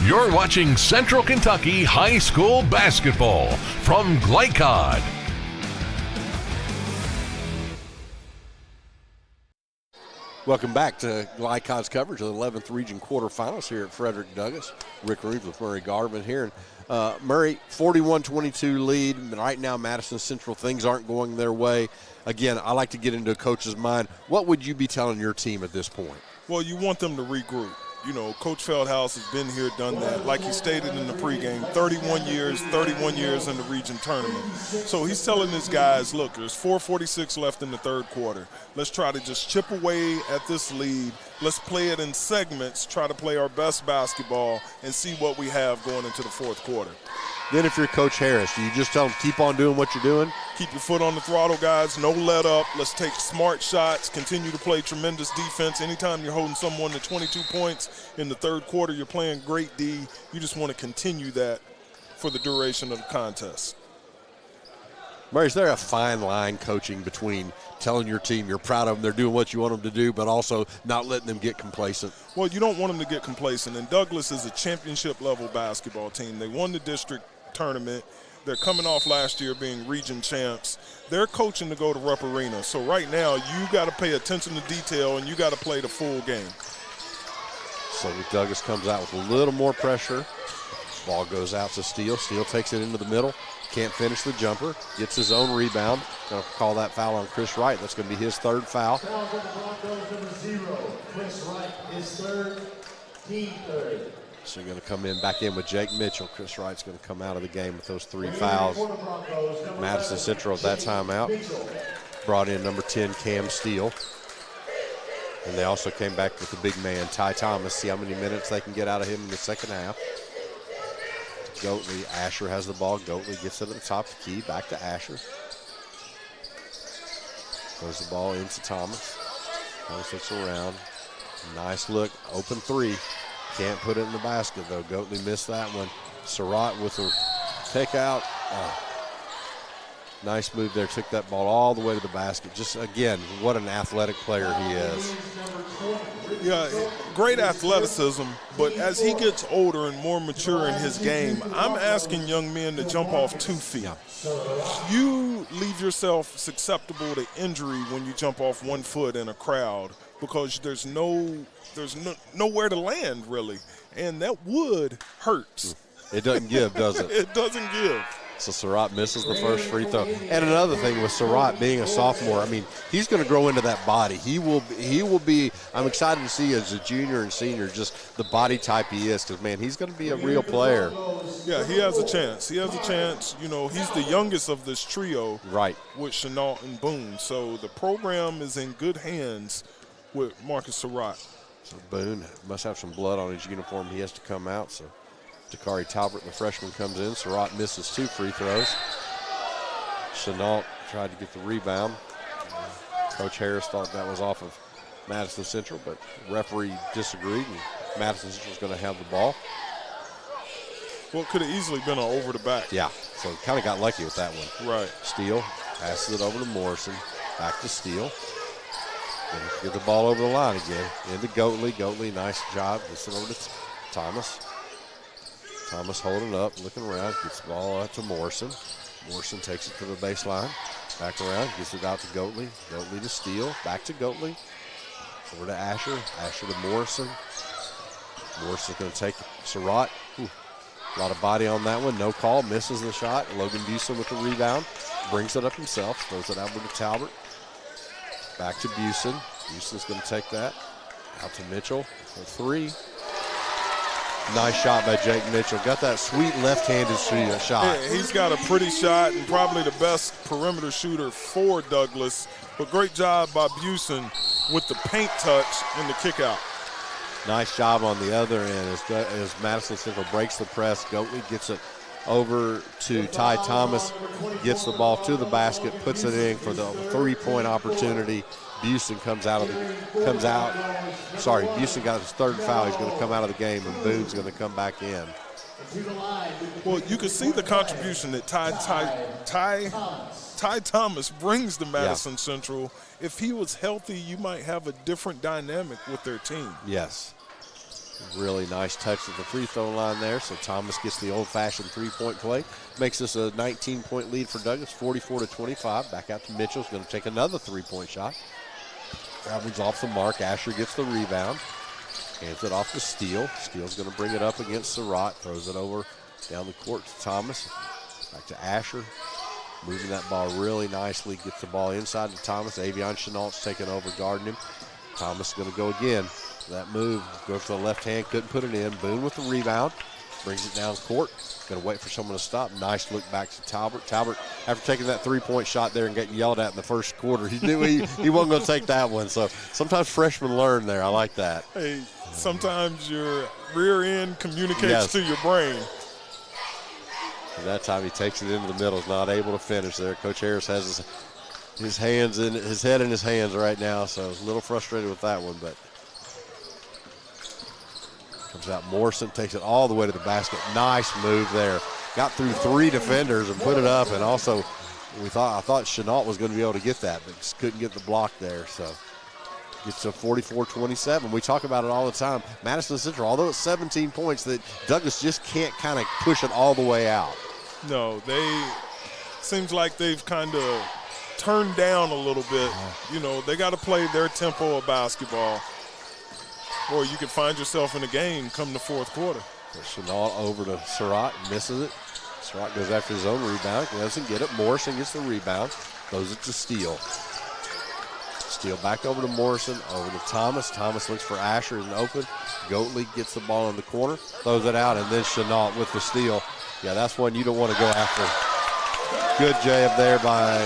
You're watching Central Kentucky High School Basketball from Glycod. Welcome back to Glycod's coverage of the 11th Region Quarterfinals here at Frederick Douglass. Rick Reeves with Murray Garvin here. And Murray, 41-22 lead. Right now, Madison Central, things aren't going their way. Again, I like to get into a coach's mind. What would you be telling your team at this point? Well, you want them to regroup. You know, Coach Feldhouse has been here, done that. Like he stated in the pregame, 31 years in the region tournament. So he's telling his guys, look, there's 4:46 left in the third quarter. Let's try to just chip away at this lead. Let's play it in segments, try to play our best basketball, and see what we have going into the fourth quarter. Then if you're Coach Harris, do you just tell them keep on doing what you're doing? Keep your foot on the throttle, guys. No let up. Let's take smart shots. Continue to play tremendous defense. Anytime you're holding someone to 22 points in the third quarter, you're playing great D. You just want to continue that for the duration of the contest. Murray, is there a fine line coaching between telling your team you're proud of them, they're doing what you want them to do, but also not letting them get complacent? Well, you don't want them to get complacent. And Douglass is a championship-level basketball team. They won the district tournament. They're coming off last year being region champs. They're coaching to go to Rupp Arena. So right now, you got to pay attention to detail, and you got to play the full game. So Douglass comes out with a little more pressure. Ball goes out to Steele. Steele takes it into the middle. Can't finish the jumper. Gets his own rebound. Going to call that foul on Chris Wright. That's going to be his third foul. Chris Wright, his third, team third. So you're going to come back in with Jake Mitchell. Chris Wright's going to come out of the game with those three fouls. Madison Central at that timeout brought in number 10, Cam Steele. And they also came back with the big man, Ty Thomas. See how many minutes they can get out of him in the second half. Goatley, Asher has the ball. Goatley gets it at the top of the key. Back to Asher. Throws the ball into Thomas. Thomas looks around. Nice look. Open three. Can't put it in the basket, though. Goatley missed that one. Surratt with a pick out. Oh. Nice move there. Took that ball all the way to the basket. Just, again, what an athletic player he is. Yeah, great athleticism, but as he gets older and more mature in his game, I'm asking young men to jump off 2 feet. You leave yourself susceptible to injury when you jump off 1 foot in a crowd because there's nowhere to land, really, and that wood hurts. It doesn't give, does it? It doesn't give. So Surratt misses the first free throw. And another thing with Surratt being a sophomore, I mean, he's going to grow into that body. He will be, I'm excited to see as a junior and senior just the body type he is because, man, he's going to be a real player. Yeah, he has a chance. He has a chance. You know, he's the youngest of this trio. Right. With Chenault and Boone. So the program is in good hands with Marcus Surratt. So Boone must have some blood on his uniform. He has to come out, so. Dakari Talbert, the freshman, comes in. Surratt misses 2 free throws. Chenault tried to get the rebound. Coach Harris thought that was off of Madison Central, but the referee disagreed, and Madison Central's going to have the ball. Well, it could have easily been an over the back. Yeah, so kind of got lucky with that one. Right. Steele passes it over to Morrison. Back to Steele. Get the ball over the line again. Into Goatley. Goatley, nice job. Gets it over to Thomas holding up, looking around, gets the ball out to Morrison. Morrison takes it to the baseline, back around, gets it out to Goatley. Goatley to Steele, back to Goatley. Over to Asher, Asher to Morrison. Morrison's going to take Surratt. A lot of body on that one, no call, misses the shot. Logan Busen with the rebound, brings it up himself, throws it out to Talbot. Back to Busen. Busen's going to take that. Out to Mitchell for three. Nice shot by Jake Mitchell. Got that sweet left-handed shot. Yeah, he's got a pretty shot and probably the best perimeter shooter for Douglas. But great job by Busen with the paint touch and the kick out. Nice job on the other end as Madison Central breaks the press. Goatley gets it over to Ty Thomas, gets the ball to the basket, puts it in for the three-point opportunity. Busen Busen got his third foul. He's going to come out of the game, and Boone's going to come back in. Well, you can see the contribution that Ty Thomas brings to Madison Central. If he was healthy, you might have a different dynamic with their team. Yes. Really nice touch at the free throw line there. So Thomas gets the old-fashioned three-point play. Makes this a 19-point lead for Douglas, 44-25. Back out to Mitchell's going to take another three-point shot. That one's off the mark. Asher gets the rebound. Hands it off to Steele. Steele's going to bring it up against Surratt. Throws it over down the court to Thomas. Back to Asher. Moving that ball really nicely. Gets the ball inside to Thomas. Avion Chenault's taking over, guarding him. Thomas is going to go again. That move goes to the left hand. Couldn't put it in. Boone with the rebound. Brings it down court. Going to wait for someone to stop. Nice look back to Talbot. Talbot, after taking that three-point shot there and getting yelled at in the first quarter, he knew he wasn't going to take that one. So sometimes freshmen learn there. I like that. Hey, sometimes your rear end communicates to your brain. And that time he takes it into the middle. Is not able to finish there. Coach Harris has his head in his hands right now, so a little frustrated with that one, but comes out Morrison, takes it all the way to the basket. Nice move there. Got through three defenders and put it up, and also I thought Chenault was going to be able to get that, but just couldn't get the block there. So gets to 44-27. We talk about it all the time. Madison Central, although it's 17 points, that Douglas just can't kind of push it all the way out. No, seems like they've kind of turned down a little bit. You know, they got to play their tempo of basketball, or you could find yourself in a game come the fourth quarter. Chenault over to Surratt, misses it. Surratt goes after his own rebound, doesn't get it. Morrison gets the rebound, throws it to Steele. Steele back over to Morrison, over to Thomas. Thomas looks for Asher in the open. Goatley gets the ball in the corner, throws it out, and then Chenault with the steal. Yeah, that's one you don't want to go after. Good job there by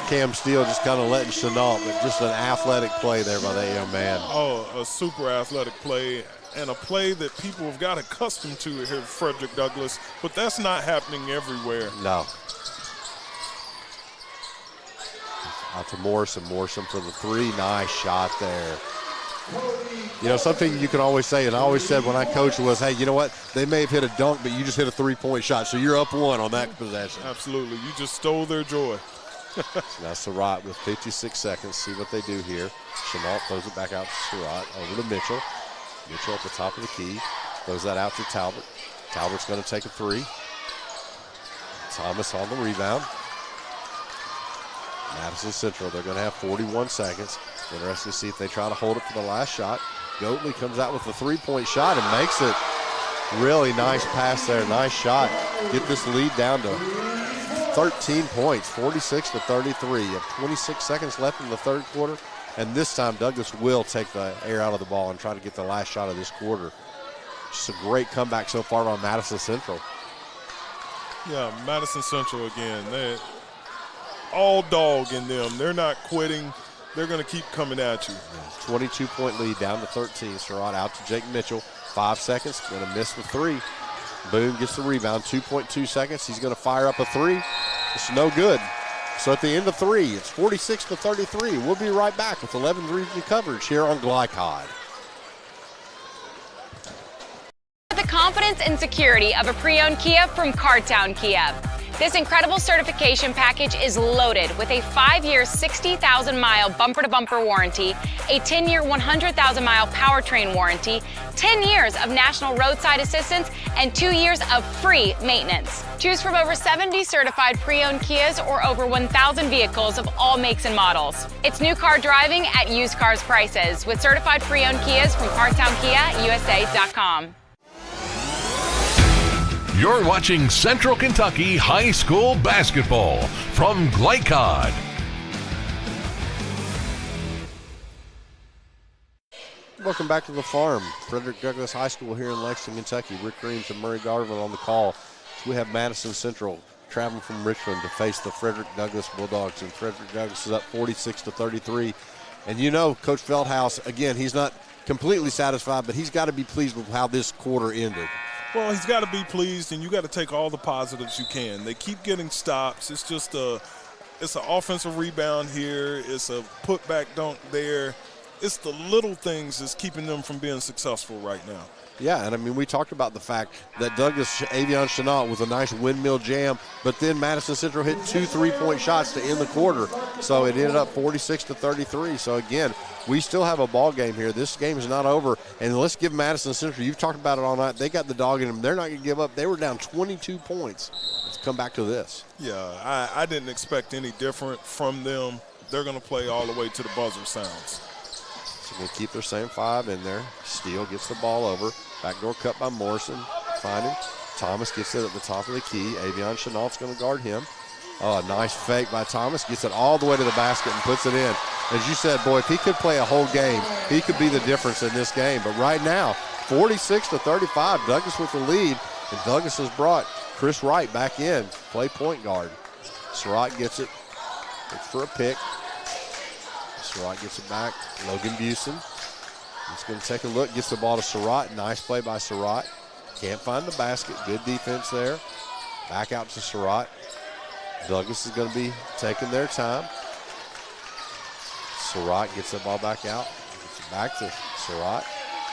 Cam Steele, just kind of letting Chenault, but just an athletic play there by that young man. Oh, a super athletic play, and a play that people have got accustomed to here at Frederick Douglass, but that's not happening everywhere. No. Out to Morrison. Morrison for the three. Nice shot there. You know, something you can always say, and I always said when I coached was, hey, you know what? They may have hit a dunk, but you just hit a three-point shot, so you're up one on that possession. Absolutely. You just stole their joy. Now Surratt with 56 seconds. See what they do here. Chenault throws it back out to Surratt. Over to Mitchell. Mitchell at the top of the key. Throws that out to Talbot. Talbot's going to take a three. Thomas on the rebound. Madison Central, they're going to have 41 seconds. Interesting to see if they try to hold it for the last shot. Goatley comes out with a three-point shot and makes it. Really nice pass there, nice shot. Get this lead down to 13 points, 46-33. You have 26 seconds left in the third quarter, and this time Douglas will take the air out of the ball and try to get the last shot of this quarter. Just a great comeback so far by Madison Central. Yeah, Madison Central again. They're all dog in them. They're not quitting. They're going to keep coming at you. 22-point lead down to 13. Surratt out to Jake Mitchell. 5 seconds. Going to miss the three. Boone gets the rebound. 2.2 seconds. He's going to fire up a three. It's no good. So at the end of three, it's 46-33. We'll be right back with 11-3 coverage here on Glycod. The confidence and security of a pre-owned Kia from Cartown Kia. This incredible certification package is loaded with a 5-year, 60,000-mile bumper-to-bumper warranty, a 10-year, 100,000-mile powertrain warranty, 10 years of national roadside assistance, and 2 years of free maintenance. Choose from over 70 certified pre-owned Kias or over 1,000 vehicles of all makes and models. It's new car driving at used cars prices with certified pre-owned Kias from CartownKiaUSA.com. You're watching Central Kentucky High School Basketball from Glycod. Welcome back to the farm. Frederick Douglass High School here in Lexington, Kentucky. Rick Reams and Murray Garvin on the call. We have Madison Central traveling from Richmond to face the Frederick Douglass Bulldogs, and Frederick Douglass is up 46-33. And you know, Coach Feldhouse, again, he's not completely satisfied, but he's got to be pleased with how this quarter ended. Well, he's got to be pleased, and you got to take all the positives you can. They keep getting stops. It's just it's an offensive rebound here. It's a putback dunk there. It's the little things that's keeping them from being successful right now. Yeah, and I mean, we talked about the fact that Douglas Avion Chenault was a nice windmill jam, but then Madison Central hit 2 3-point shots to end the quarter. So it ended up 46-33. So again, we still have a ball game here. This game is not over. And let's give Madison Central, you've talked about it all night, they got the dog in them. They're not going to give up. They were down 22 points. Let's come back to this. Yeah, I didn't expect any different from them. They're going to play all the way to the buzzer sounds. So they keep their same 5 in there. Steele gets the ball over. Backdoor cut by Morrison. Finding Thomas gets it at the top of the key. Avion Chenault's going to guard him. Oh, a nice fake by Thomas. Gets it all the way to the basket and puts it in. As you said, boy, if he could play a whole game, he could be the difference in this game. But right now, 46-35, Douglas with the lead. And Douglas has brought Chris Wright back in, play point guard. Surratt gets it. Looks for a pick. Surratt gets it back. Logan Busen. He's going to take a look, gets the ball to Surratt. Nice play by Surratt. Can't find the basket. Good defense there. Back out to Surratt. Douglas is going to be taking their time. Surratt gets the ball back out. Gets it back to Surratt.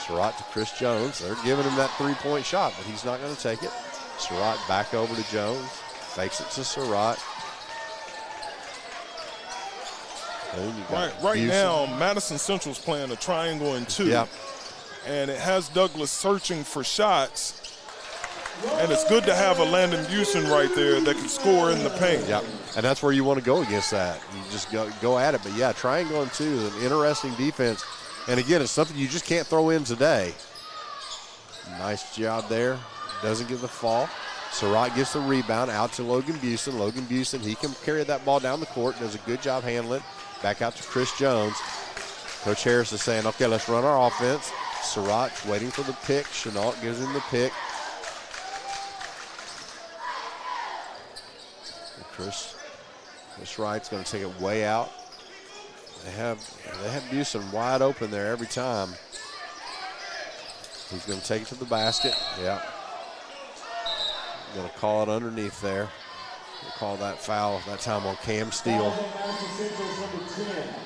Surratt to Chris Jones. They're giving him that 3-point shot, but he's not going to take it. Surratt back over to Jones. Fakes it to Surratt. Right now, Madison Central's playing a triangle and 2. Yep. And it has Douglas searching for shots. And it's good to have a Landon Busen right there that can score in the paint. Yep. And that's where you want to go against that. You just go at it. But, yeah, triangle and 2 is an interesting defense. And, again, it's something you just can't throw in today. Nice job there. Doesn't get the fall. Surratt gets the rebound out to Logan Busen. Logan Busen, he can carry that ball down the court. Does a good job handling it. Back out to Chris Jones. Coach Harris is saying, okay, let's run our offense. Surratt's waiting for the pick. Chenault gives him the pick. And Chris Wright's going to take it way out. They have Busen wide open there every time. He's going to take it to the basket. Yeah. Going to call it underneath there. We'll call that foul that time on Cam Steele.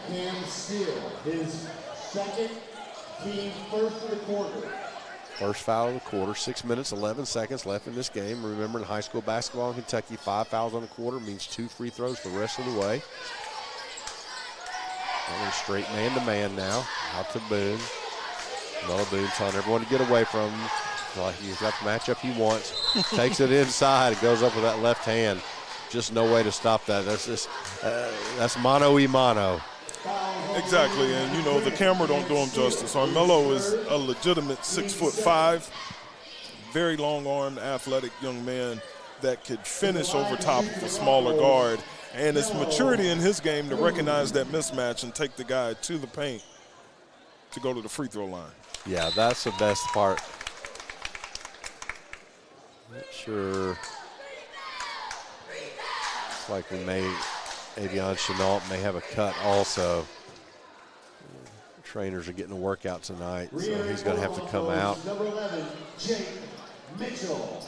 Cam Steele, his second, team first of the quarter. First foul of the quarter. 6 minutes, 11 seconds left in this game. Remember, in high school basketball in Kentucky, 5 fouls on the quarter means 2 free throws the rest of the way. Going straight man-to-man now. Out to Boone. Noah Boone telling everyone to get away from him. Like he's got the matchup he wants. Takes it inside. It goes up with that left hand. Just no way to stop that. That's mano-y-mano. Exactly, and you know the camera don't do him justice. Armello is a legitimate 6'5", very long-armed, athletic young man that could finish over top of a smaller guard. And it's maturity in his game to recognize that mismatch and take the guy to the paint to go to the free throw line. Yeah, that's the best part. Not sure. It's like Avion Chenault may have a cut also. Trainers are getting a workout tonight, so he's going to have to come out. Number 11, Jake Mitchell.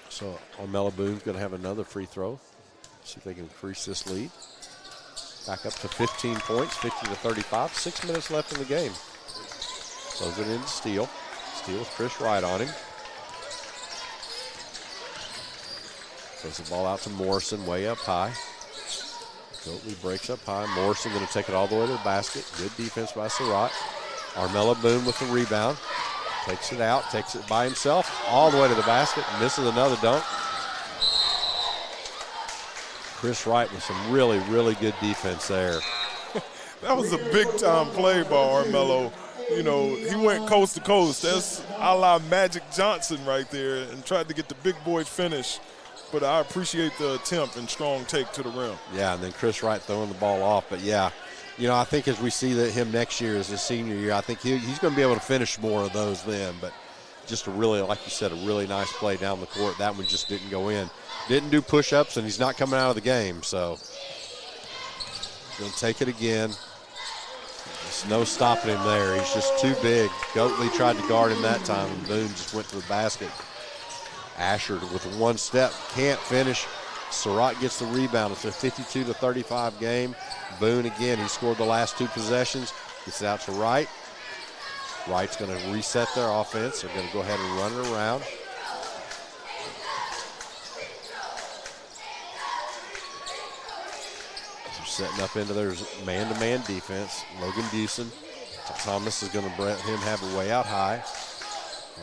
So Armello Boone's going to have another free throw. See if they can increase this lead. Back up to 15 points, 50-35. 6 minutes left in the game. Throws it into Steele. Steele with Chris Wright on him. Throws the ball out to Morrison, way up high. Goatley breaks up high. Morrison going to take it all the way to the basket. Good defense by Surratt. Armella Boone with the rebound. Takes it out, takes it by himself, all the way to the basket, misses another dunk. Chris Wright with some really, really good defense there. That was a big-time play by Armello. You know, he went coast to coast. That's a la Magic Johnson right there, and tried to get the big boy finish. But I appreciate the attempt and strong take to the rim. Yeah, and then Chris Wright throwing the ball off. But, yeah, you know, I think as we see him next year as his senior year, I think he's going to be able to finish more of those then. But just a really, like you said, a really nice play down the court. That one just didn't go in. Didn't do push-ups, and he's not coming out of the game. So going to take it again. There's no stopping him there. He's just too big. Goatley tried to guard him that time, and Boone just went to the basket. Asher with one step, can't finish. Surratt gets the rebound. It's a 52-35 game. Boone again, he scored the last 2 possessions. Gets it out to Wright. Wright's going to reset their offense. They're going to go ahead and run it around. They're setting up into their man-to-man defense. Logan Busen. Thomas is going to let him have a way out high.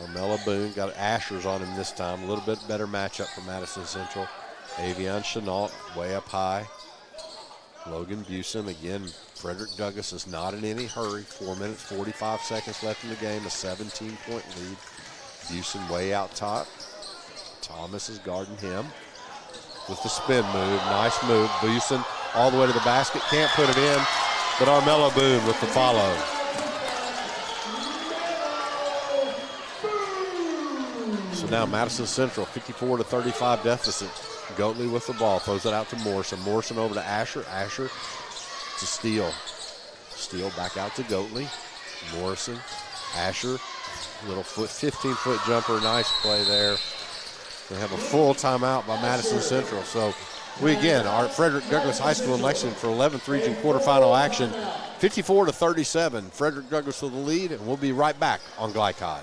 Armella Boone got Ashers on him this time. A little bit better matchup for Madison Central. Avion Chenault way up high. Logan Busen again. Frederick Douglass is not in any hurry. 4 minutes, 45 seconds left in the game. A 17-point lead. Busen way out top. Thomas is guarding him with the spin move. Nice move. Busen all the way to the basket. Can't put it in, but Armella Boone with the follow. So now Madison Central, 54-35 deficit. Goatley with the ball, throws it out to Morrison. Morrison over to Asher. Asher to Steele. Steele back out to Goatley. Morrison, Asher, little 15-foot jumper. Nice play there. They have a full timeout by Madison Central. So we again are at Frederick Douglass High School in Lexington for 11th Region quarterfinal action. 54-37. Frederick Douglass with the lead, and we'll be right back on Glycod.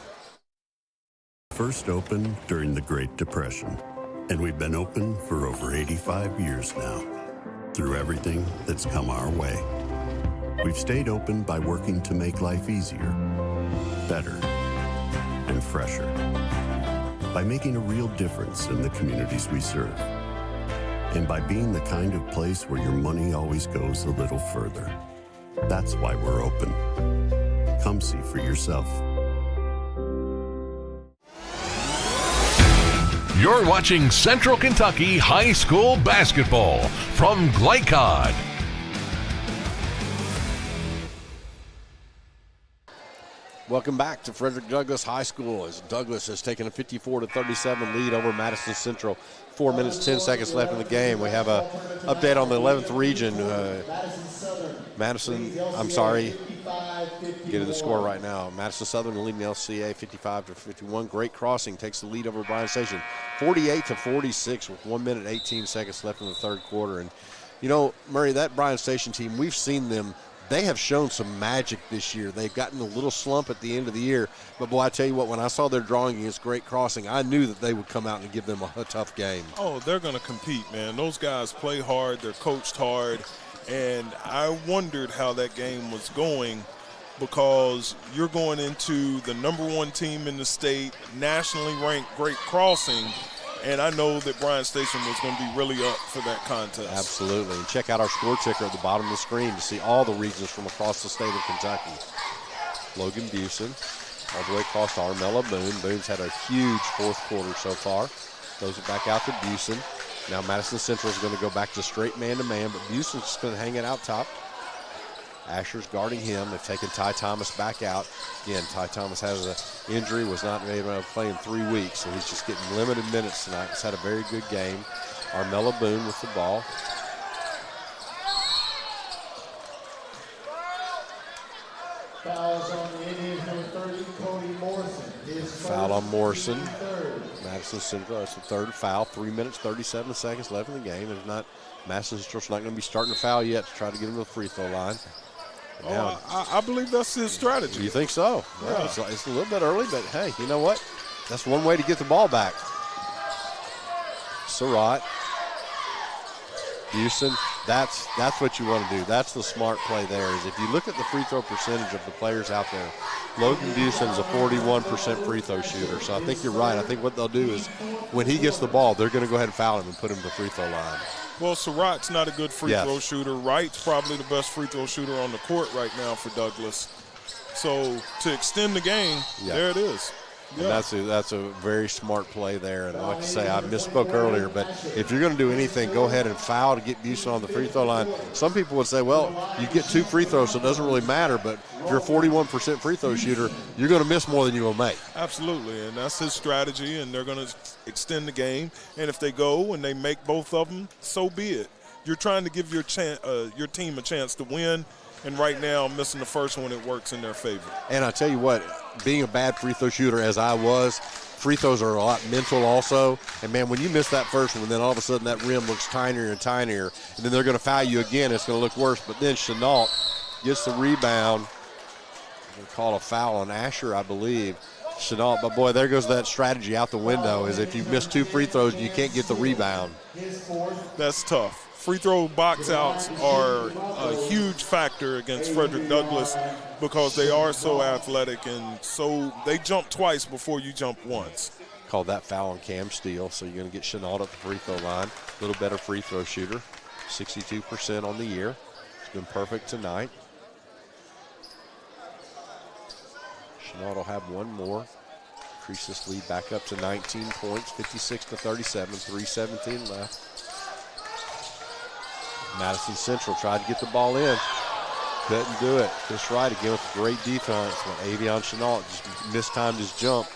First opened during the Great Depression, and we've been open for over 85 years now. Through everything that's come our way, we've stayed open by working to make life easier, better, and fresher. By making a real difference in the communities we serve. And by being the kind of place where your money always goes a little further. That's why we're open. Come see for yourself. You're watching Central Kentucky High School Basketball from Glycod. Welcome back to Frederick Douglass High School as Douglass has taken a 54-37 lead over Madison Central. 4 minutes, 10 seconds left in the game. We have an update on the 11th region. Getting the score right now. Madison Southern leading LCA 55-51. Great Crossing takes the lead over Bryan Station 48-46 with 1 minute, 18 seconds left in the third quarter. And, you know, Murray, that Bryan Station team, we've seen them. They have shown some magic this year. They've gotten a little slump at the end of the year. But, boy, I tell you what, when I saw their drawing against Great Crossing, I knew that they would come out and give them a tough game. Oh, they're going to compete, man. Those guys play hard. They're coached hard. And I wondered how that game was going because you're going into the #1 team in the state, nationally ranked Great Crossing, and I know that Bryan Station was going to be really up for that contest. Absolutely. And check out our score ticker at the bottom of the screen to see all the regions from across the state of Kentucky. Logan Busen all the way across to Armella Boone. Boone's had a huge fourth quarter so far. Throws it back out to Busen. Now Madison Central is going to go back to straight man-to-man, but Busen's just going to hang it out top. Asher's guarding him. They've taken Ty Thomas back out. Again, Ty Thomas has an injury, was not able to play in 3 weeks, so he's just getting limited minutes tonight. He's had a very good game. Armella Boone with the ball. Fouls on the Indians, number 30, Cody Morrison. Foul on Morrison. Madison Central, that's the third foul. 3 minutes, 37 seconds left in the game. There's not, Madison Central's not going to be starting to foul yet to try to get him to the free throw line. I believe that's his strategy. You think so? Yeah. Well, it's a little bit early, but hey, you know what? That's one way to get the ball back. Surratt. Busen, that's what you want to do. That's the smart play there, is if you look at the free throw percentage of the players out there, Logan Busen is a 41% free throw shooter. So I think you're right. I think what they'll do is when he gets the ball, they're going to go ahead and foul him and put him to the free throw line. Well, Surratt's not a good free throw shooter. Wright's probably the best free throw shooter on the court right now for Douglas. So to extend the game, there it is. And that's a very smart play there. And like I say, I misspoke earlier, but if you're going to do anything, go ahead and foul to get Busen on the free throw line. Some people would say, well, you get 2 free throws, so it doesn't really matter. But if you're a 41% free throw shooter, you're going to miss more than you will make. Absolutely, and that's his strategy, and they're going to extend the game. And if they go and they make both of them, so be it. You're trying to give your team a chance to win. And right now, missing the first one, it works in their favor. And I tell you what, being a bad free throw shooter as I was, free throws are a lot mental also. And, man, when you miss that first one, then all of a sudden that rim looks tinier and tinier, and then they're going to foul you again. It's going to look worse. But then Chenault gets the rebound. They call a foul on Asher, I believe. Chenault, but, boy, there goes that strategy out the window, is if you miss 2 free throws and you can't get the rebound. That's tough. Free throw box outs are a huge factor against Frederick Douglass because they are so athletic and so they jump twice before you jump once. Called that foul on Cam Steele, so you're going to get Chenault at the free throw line. A little better free throw shooter, 62% on the year. It's been perfect tonight. Chenault will have one more. Increase this lead back up to 19 points, 56-37, 3:17 left. Madison Central tried to get the ball in. Couldn't do it. Chris Wright again with great defense. When Avion Chenault just mistimed his jump.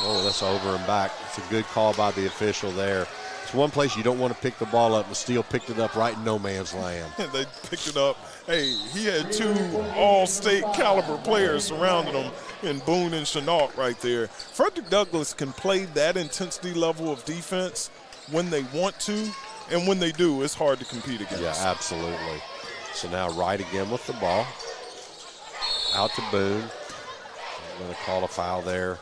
Oh, that's over and back. It's a good call by the official there. It's one place you don't want to pick the ball up, and Steele picked it up right in no man's land. They picked it up. Hey, he had 2 all-state caliber players surrounding him in Boone and Chenault right there. Frederick Douglass can play that intensity level of defense when they want to. And when they do, it's hard to compete against. Yeah, absolutely. So now Wright again with the ball. Out to Boone. I'm going to call a foul there.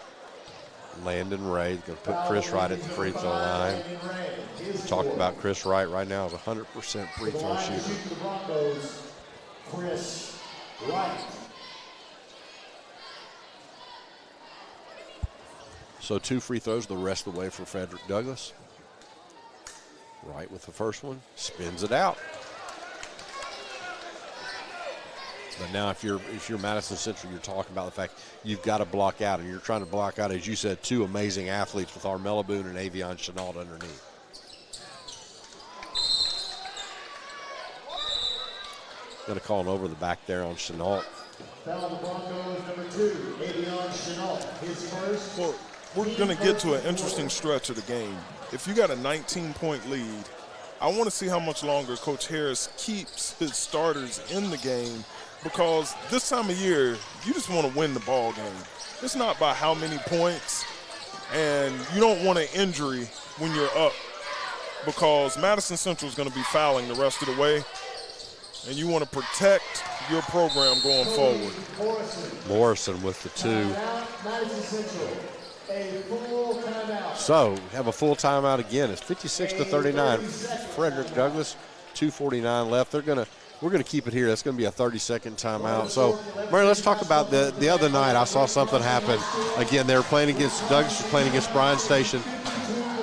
Landon Ray going to put Chris Wright at the free throw line. We talked about Chris Wright right now is 100% free throw shooter. Chris Wright. So 2 free throws the rest of the way for Frederick Douglass. Wright with the first one, spins it out. But now if you're Madison Central, you're talking about the fact you've got to block out, and you're trying to block out, as you said, 2 amazing athletes with Armella Boone and Avion Chenault underneath. Going to call an over the back there on Chenault. Foul the Broncos, number 2, Avion Chenault. His first. Well, we're going to get to an interesting stretch of the game. If you got a 19-point lead, I want to see how much longer Coach Harris keeps his starters in the game, because this time of year, you just want to win the ball game. It's not by how many points, and you don't want an injury when you're up, because Madison Central is going to be fouling the rest of the way, and you want to protect your program going forward. Morrison with the 2. Madison Central. A full timeout. So, have a full timeout again. It's 56-39. Frederick Douglass, 2:49 left. We're gonna keep it here. That's gonna be a 30-second timeout. So, Murray, let's talk about the other night. I saw something happen. Again, they were playing against Douglas, was playing against Bryan Station.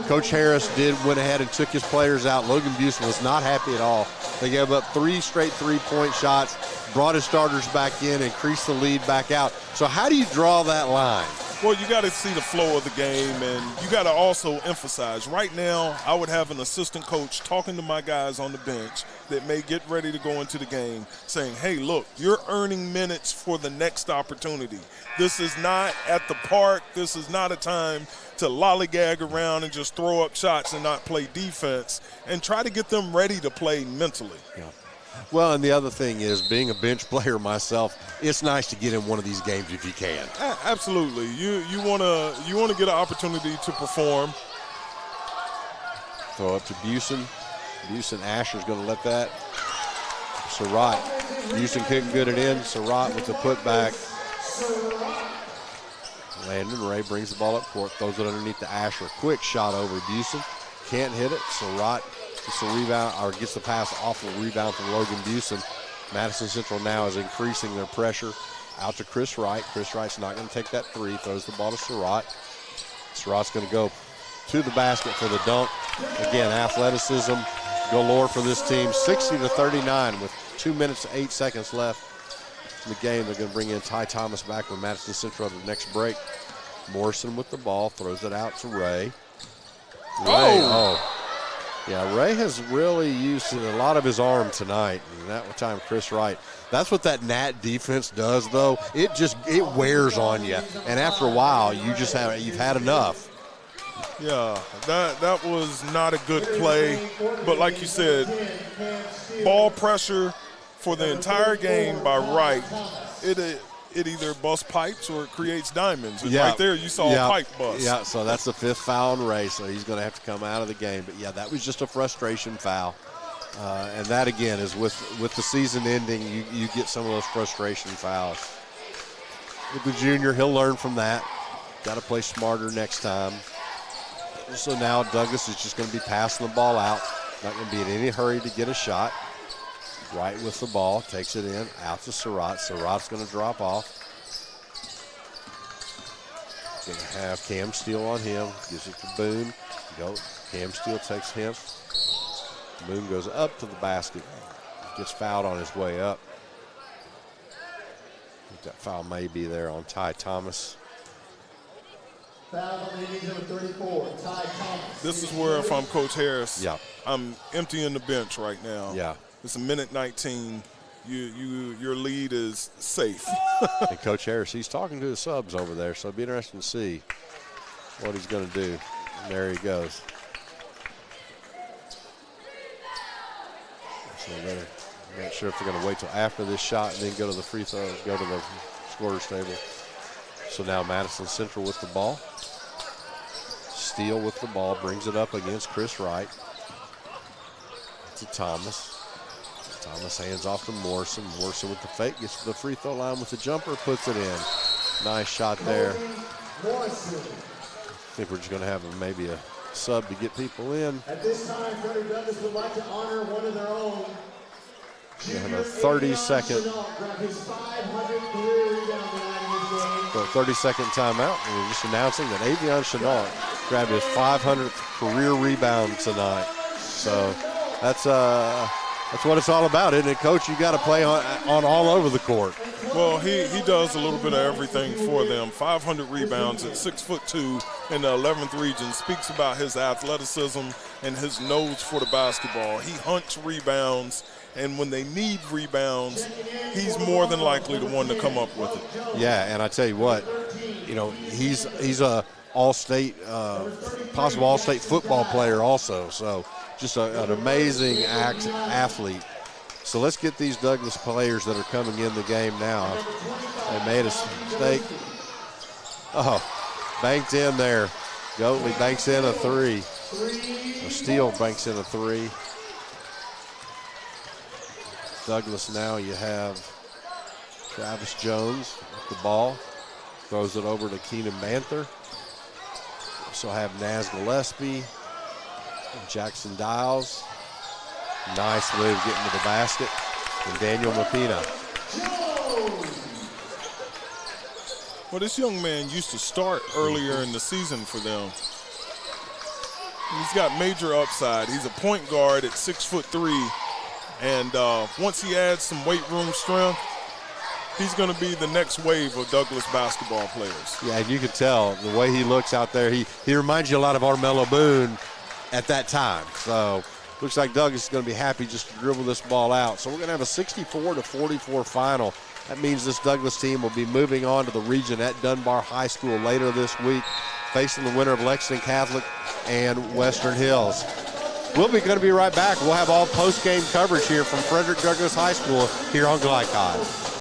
Coach Harris went ahead and took his players out. Logan Busen was not happy at all. They gave up 3 straight 3-point shots, brought his starters back in, increased the lead back out. So, how do you draw that line? Well, you got to see the flow of the game, and you got to also emphasize. Right now, I would have an assistant coach talking to my guys on the bench that may get ready to go into the game saying, hey, look, you're earning minutes for the next opportunity. This is not at the park. This is not a time to lollygag around and just throw up shots and not play defense, and try to get them ready to play mentally. Yeah. Well, and the other thing is, being a bench player myself, it's nice to get in one of these games if you can. Absolutely. You want to get an opportunity to perform. Throw up to Busen. Asher's going to let that. Surratt. Busen couldn't get it in. Surratt with the putback. Landon Ray brings the ball up court, throws it underneath to Asher. Quick shot over Busen. can't hit it. Surratt gets the rebound, or gets the pass off of the rebound from Logan Busen. Madison Central now is increasing their pressure. Out to Chris Wright. Chris Wright's not going to take that three. Throws the ball to Surratt. Surratt's going to go to the basket for the dunk. Again, athleticism galore for this team. 60-39 with 2 minutes, 8 seconds left in the game. They're going to bring in Ty Thomas back with Madison Central at the next break. Morrison with the ball, throws it out to Ray. Yeah, Ray has really used a lot of his arm tonight, and that time Chris Wright. That's what that Nat defense does, though. It wears on you, and after a while, you've had enough. Yeah, that was not a good play, but like you said, ball pressure for the entire game by Wright. It either busts pipes or it creates diamonds. And right there, you saw a pipe bust. Yeah, so that's the 5th foul on Ray, so he's going to have to come out of the game. But, yeah, that was just a frustration foul. And that, again, is with the season ending, you get some of those frustration fouls. With the junior, he'll learn from that. Got to play smarter next time. So now Douglas is just going to be passing the ball out. Not going to be in any hurry to get a shot. Right with the ball, takes it in, out to Surratt. Surratt's going to drop off. Going to have Cam Steele on him. Gives it to Boone. Cam Steele takes him. Boone goes up to the basket. Gets fouled on his way up. I think that foul may be there on Ty Thomas. Foul on number 34, Ty Thomas. This is where, if I'm Coach Harris, I'm emptying the bench right now. Yeah. It's a minute 19. Your lead is safe. And Coach Harris, he's talking to the subs over there, so it'll be interesting to see what he's going to do. And there he goes. So they're not sure if they're going to wait till after this shot and then go to the free throw, go to the scorer's table. So now Madison Central with the ball. Steele with the ball, brings it up against Chris Wright. To Thomas. Thomas hands off to Morrison. Morrison with the fake, gets to the free throw line with the jumper, puts it in. Nice shot there. I think we're just going to have maybe a sub to get people in. At this time, Frederick Douglass would like to honor one of their own. We have a 30-second. 30-second timeout. And we're just announcing that Avion Chenault grabbed his 500th career rebound tonight. So that's what it's all about, isn't it, Coach? You got to play on all over the court. Well, he does a little bit of everything for them. 500 rebounds at 6'2" in the 11th region speaks about his athleticism and his nose for the basketball. He hunts rebounds, and when they need rebounds, he's more than likely the one to come up with it. Yeah, and I tell you what, he's a all-state, possible all-state football player also. So just an amazing athlete. So let's get these Douglas players that are coming in the game now. They made a mistake. Oh, banked in there. Goatley banks in a three. Steele banks in a three. Douglas now you have Travis Jones with the ball. Throws it over to Keenan Banther. Also have Naz Gillespie, Jackson Dials. Nice move getting to the basket. And Daniel Mapina. Well, this young man used to start earlier in the season for them. He's got major upside. He's a point guard at 6'3", and once he adds some weight room strength, he's going to be the next wave of Douglas basketball players. Yeah, and you can tell the way he looks out there. He reminds you a lot of Armello Boone at that time. So looks like Douglas is going to be happy just to dribble this ball out. So we're going to have a 64-44 final. That means this Douglas team will be moving on to the region at Dunbar High School later this week, facing the winner of Lexington Catholic and Western Hills. We'll be going to be right back. We'll have all post-game coverage here from Frederick Douglass High School here on Glycod.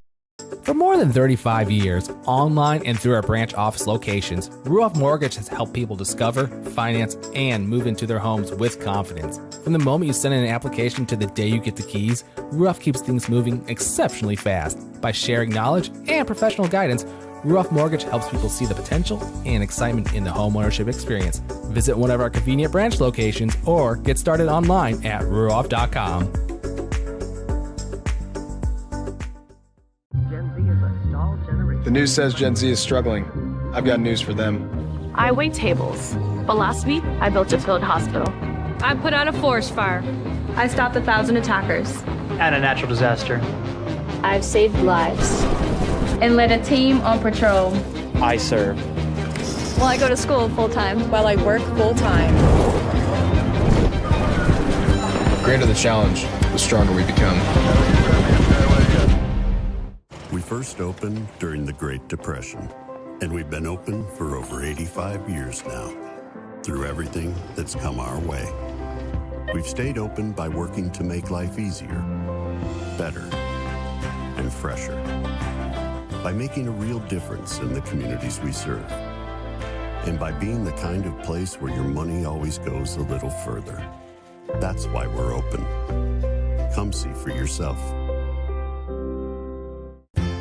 For more than 35 years, online and through our branch office locations, Ruoff Mortgage has helped people discover, finance, and move into their homes with confidence. From the moment you send in an application to the day you get the keys, Ruoff keeps things moving exceptionally fast. By sharing knowledge and professional guidance, Ruoff Mortgage helps people see the potential and excitement in the homeownership experience. Visit one of our convenient branch locations or get started online at ruoff.com. The news says Gen Z is struggling. I've got news for them. I wait tables, but last week I built a field hospital. I put out a forest fire. I stopped 1,000 attackers. And a natural disaster. I've saved lives. And led a team on patrol. I serve. Well, I go to school full-time. While I work full-time. The greater the challenge, the stronger we become. We first opened during the Great Depression, and we've been open for over 85 years now. Through everything that's come our way, we've stayed open by working to make life easier, better, and fresher. By making a real difference in the communities we serve. And by being the kind of place where your money always goes a little further. That's why we're open. Come see for yourself.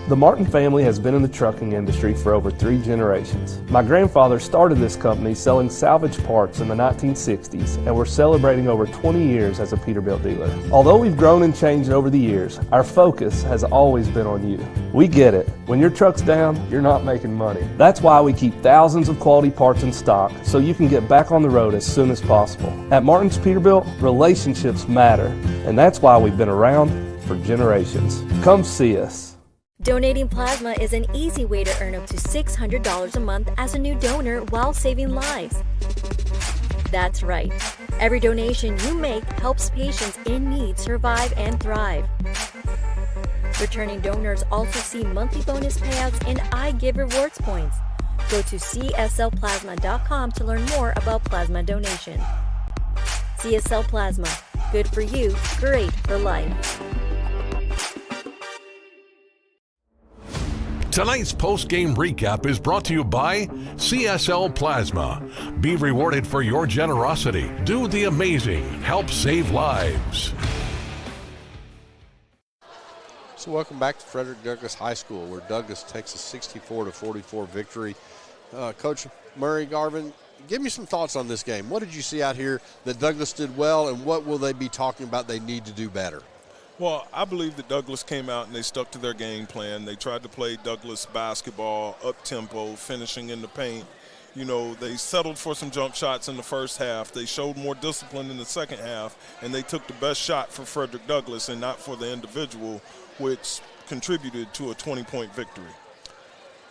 The Martin family has been in the trucking industry for over 3 generations. My grandfather started this company selling salvage parts in the 1960s, and we're celebrating over 20 years as a Peterbilt dealer. Although we've grown and changed over the years, our focus has always been on you. We get it. When your truck's down, you're not making money. That's why we keep thousands of quality parts in stock so you can get back on the road as soon as possible. At Martin's Peterbilt, relationships matter, and that's why we've been around for generations. Come see us. Donating plasma is an easy way to earn up to $600 a month as a new donor while saving lives. That's right. Every donation you make helps patients in need survive and thrive. Returning donors also see monthly bonus payouts and I Give Rewards points. Go to cslplasma.com to learn more about plasma donation. CSL Plasma. Good for you, great for life. Tonight's post-game recap is brought to you by CSL Plasma. Be rewarded for your generosity. Do the amazing. Help save lives. So welcome back to Frederick Douglass High School, where Douglass takes a 64-44 victory. Coach Murray Garvin, give me some thoughts on this game. What did you see out here that Douglass did well, and what will they be talking about they need to do better? Well, I believe that Douglass came out and they stuck to their game plan. They tried to play Douglass basketball, up-tempo, finishing in the paint. You know, they settled for some jump shots in the first half. They showed more discipline in the second half, and they took the best shot for Frederick Douglass and not for the individual, which contributed to a 20-point victory.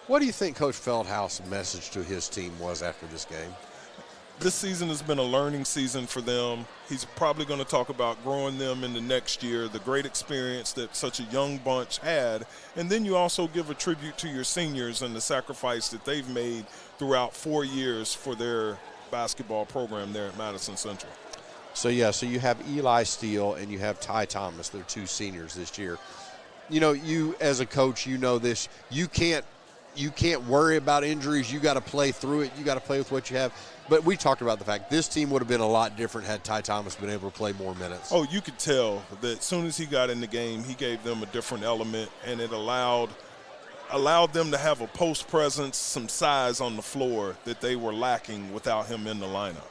What do you think Coach Feldhouse' message to his team was after this game? This season has been a learning season for them. He's probably going to talk about growing them in the next year, the great experience that such a young bunch had. And then you also give a tribute to your seniors and the sacrifice that they've made throughout 4 years for their basketball program there at Madison Central. So you have Eli Steele and you have Ty Thomas. They're 2 seniors this year. You know, you as a coach, you know this. You can't worry about injuries. You got to play through it. You got to play with what you have. But we talked about the fact this team would have been a lot different had Ty Thomas been able to play more minutes. Oh, you could tell that as soon as he got in the game, he gave them a different element, and it allowed them to have a post presence, some size on the floor that they were lacking without him in the lineup.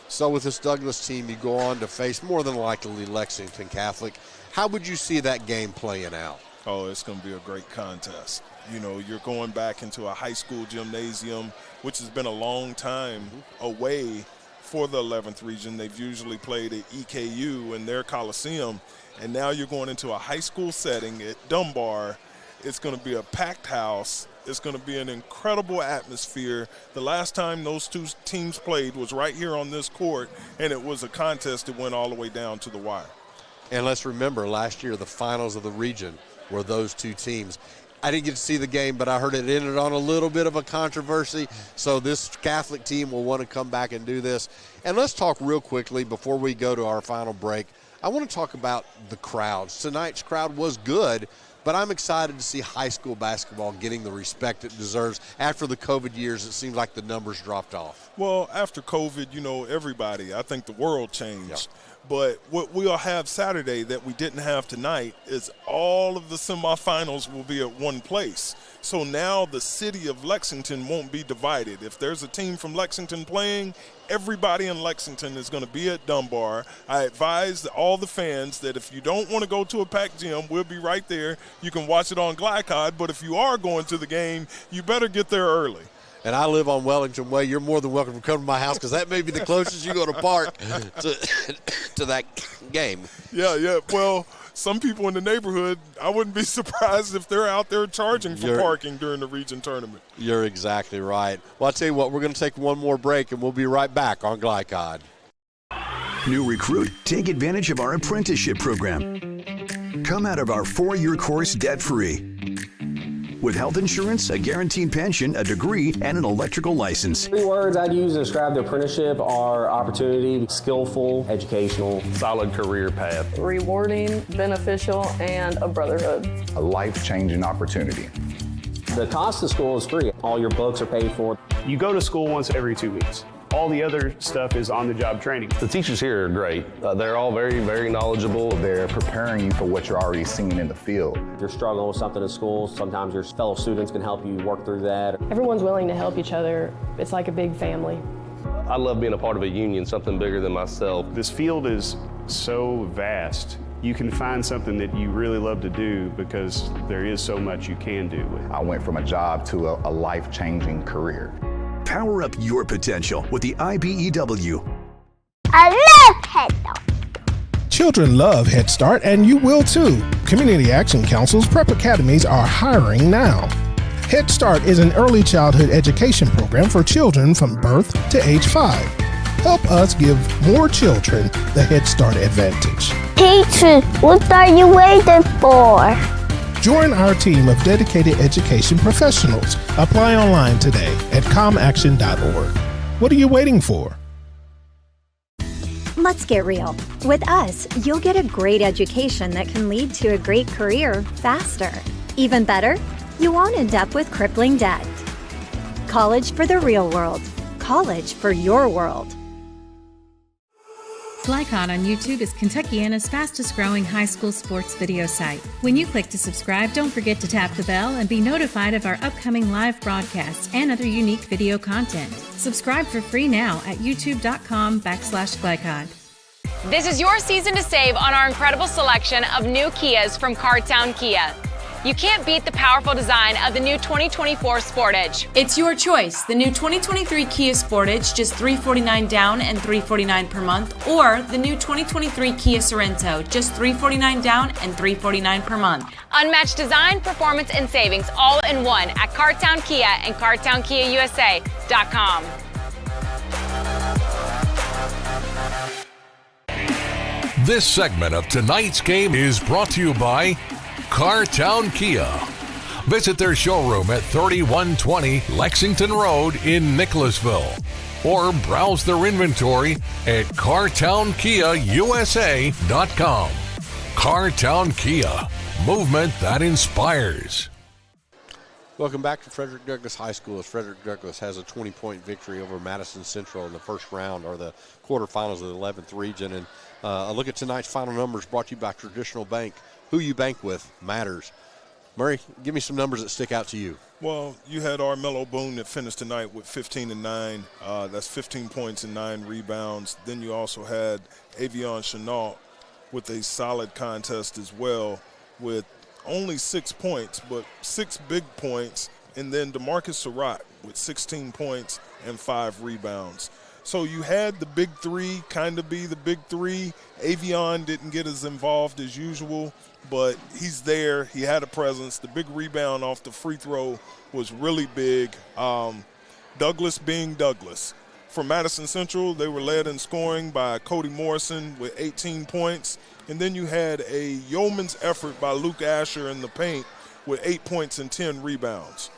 So with this Douglass team, you go on to face more than likely Lexington Catholic. How would you see that game playing out? Oh, it's going to be a great contest. You know, you're going back into a high school gymnasium, which has been a long time away for the 11th region. They've usually played at EKU in their Coliseum, and now you're going into a high school setting at Dunbar. It's going to be a packed house. It's going to be an incredible atmosphere. The last time those 2 teams played was right here on this court, and it was a contest that went all the way down to the wire. And let's remember, last year the finals of the region were those 2 teams. I didn't get to see the game, but I heard it ended on a little bit of a controversy. So this Catholic team will want to come back and do this. And let's talk real quickly before we go to our final break. I want to talk about the crowds. Tonight's crowd was good, but I'm excited to see high school basketball getting the respect it deserves. After the COVID years, it seemed like the numbers dropped off. Well, after COVID, you know, everybody, I think the world changed. Yeah. But what we'll have Saturday that we didn't have tonight is all of the semifinals will be at one place. So now the city of Lexington won't be divided. If there's a team from Lexington playing, everybody in Lexington is going to be at Dunbar. I advise all the fans that if you don't want to go to a packed gym, we'll be right there. You can watch it on Glycod, but if you are going to the game, you better get there early. And I live on Wellington Way. You're more than welcome to come to my house because that may be the closest you go to park to that game. Yeah. Well, some people in the neighborhood, I wouldn't be surprised if they're out there charging for parking during the region tournament. You're exactly right. Well, I'll tell you what, we're going to take one more break, and we'll be right back on Glycod. New recruit, take advantage of our apprenticeship program. Come out of our 4-year course debt-free. With health insurance, a guaranteed pension, a degree, and an electrical license. 3 words I'd use to describe the apprenticeship are opportunity, skillful, educational, solid career path, rewarding, beneficial, and a brotherhood. A life-changing opportunity. The cost of school is free. All your books are paid for. You go to school once every 2 weeks. All the other stuff is on-the-job training. The teachers here are great. They're all very, very knowledgeable. They're preparing you for what you're already seeing in the field. If you're struggling with something in school, sometimes your fellow students can help you work through that. Everyone's willing to help each other. It's like a big family. I love being a part of a union, something bigger than myself. This field is so vast. You can find something that you really love to do because there is so much you can do with it. I went from a job to a life-changing career. Power up your potential with the IBEW. I love Head Start. Children love Head Start, and you will too. Community Action Council's prep academies are hiring now. Head Start is an early childhood education program for children from birth to age 5. Help us give more children the Head Start advantage. Teacher, what are you waiting for? Join our team of dedicated education professionals. Apply online today at comaction.org. What are you waiting for? Let's get real. With us, you'll get a great education that can lead to a great career faster. Even better, you won't end up with crippling debt. College for the real world. College for your world. Glycod on YouTube is Kentuckiana's fastest growing high school sports video site. When you click to subscribe, don't forget to tap the bell and be notified of our upcoming live broadcasts and other unique video content. Subscribe for free now at youtube.com/Glycod. This is your season to save on our incredible selection of new Kias from Cartown Kia. You can't beat the powerful design of the new 2024 Sportage. It's your choice. The new 2023 Kia Sportage, just $349 down and $349 per month, or the new 2023 Kia Sorento, just $349 down and $349 per month. Unmatched design, performance, and savings all in one at Cartown Kia and CartownKiaUSA.com. This segment of tonight's game is brought to you by Cartown Kia. Visit their showroom at 3120 Lexington Road in Nicholasville, or browse their inventory at CartownKiaUSA.com. Cartown Kia, movement that inspires. Welcome back to Frederick Douglass High School as Frederick Douglass has a 20-point victory over Madison Central in the first round, or the quarterfinals of the 11th region. And a look at tonight's final numbers brought to you by Traditional Bank. Who you bank with matters. Murray, give me some numbers that stick out to you. Well, you had Armello Boone that finished tonight with 15 and 9. That's 15 points and 9 rebounds. Then you also had Avion Chenault with a solid contest as well with only 6 points, but 6 big points. And then DeMarcus Surratt with 16 points and 5 rebounds. So you had the big three kind of be the big three. Avion didn't get as involved as usual, but he's there. He had a presence. The big rebound off the free throw was really big. Douglass being Douglass. For Madison Central, they were led in scoring by Cody Morrison with 18 points. And then you had a yeoman's effort by Luke Asher in the paint with 8 points and 10 rebounds.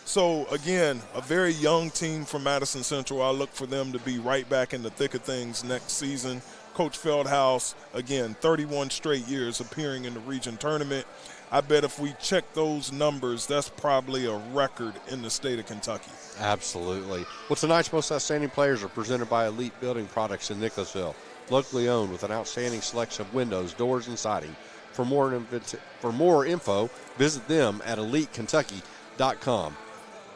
So, again, a very young team from Madison Central. I look for them to be right back in the thick of things next season. Coach Feldhouse, again, 31 straight years appearing in the region tournament. I bet if we check those numbers, that's probably a record in the state of Kentucky. Absolutely. Well, tonight's most outstanding players are presented by Elite Building Products in Nicholasville. locally owned with an outstanding selection of windows, doors, and siding. For more info, visit them at elitekentucky.com.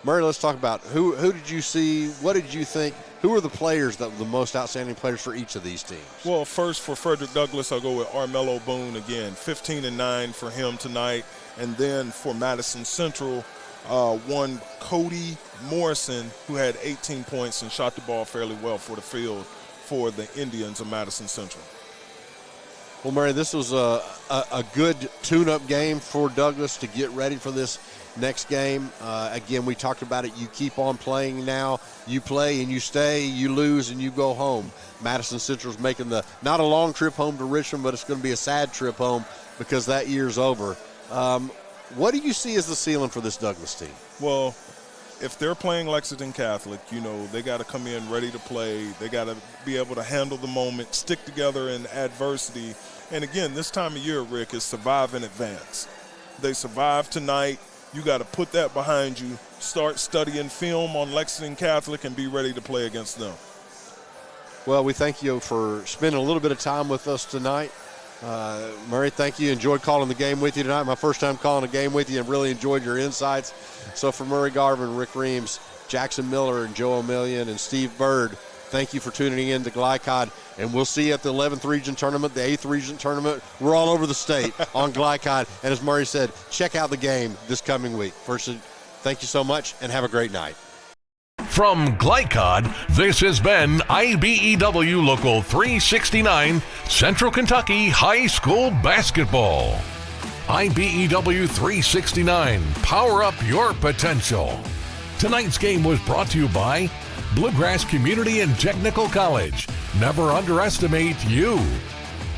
Murray, let's talk about who did you see, what did you think, who are the players that were the most outstanding players for each of these teams? Well, first for Frederick Douglass, I'll go with Armello Boone again, 15-9 for him tonight. And then for Madison Central, one Cody Morrison, who had 18 points and shot the ball fairly well for the field for the Indians of Madison Central. Well, Murray, this was a good tune-up game for Douglas to get ready for this next game. Again, we talked about it. You keep on playing now. You play and you stay. You lose and you go home. Madison Central's making not a long trip home to Richmond, but it's going to be a sad trip home because that year's over. What do you see as the ceiling for this Douglas team? Well, if they're playing Lexington Catholic, they got to come in ready to play. They got to be able to handle the moment, stick together in adversity. And again, this time of year, Rick, is survive in advance. They survived tonight. You got to put that behind you, start studying film on Lexington Catholic, and be ready to play against them. Well, we thank you for spending a little bit of time with us tonight. Murray, thank you. Enjoyed calling the game with you tonight. My first time calling a game with you and really enjoyed your insights. So for Murray Garvin, Rick Reams, Jackson Miller, and Joe O'Million, and Steve Bird, thank you for tuning in to Glycod. And we'll see you at the 11th Region Tournament, the 8th Region Tournament. We're all over the state on Glycod. And as Murray said, check out the game this coming week. First, thank you so much, and have a great night. From Glycod, this has been IBEW Local 369, Central Kentucky High School Basketball. IBEW 369, power up your potential. Tonight's game was brought to you by Bluegrass Community and Technical College. Never underestimate you.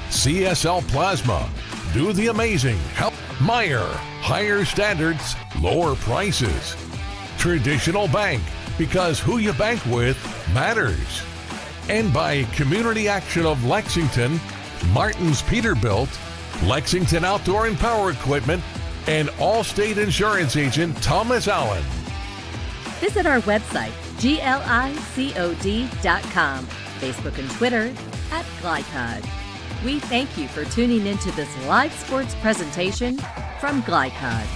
CSL Plasma. Do the amazing. Help Meyer. Higher standards, lower prices. Traditional Bank. Because who you bank with matters. And by Community Action of Lexington, Martin's Peterbilt, Lexington Outdoor and Power Equipment, and Allstate Insurance Agent Thomas Allen. Visit our website, glicod.com, Facebook and Twitter @Glycod. We thank you for tuning into this live sports presentation from Glycod.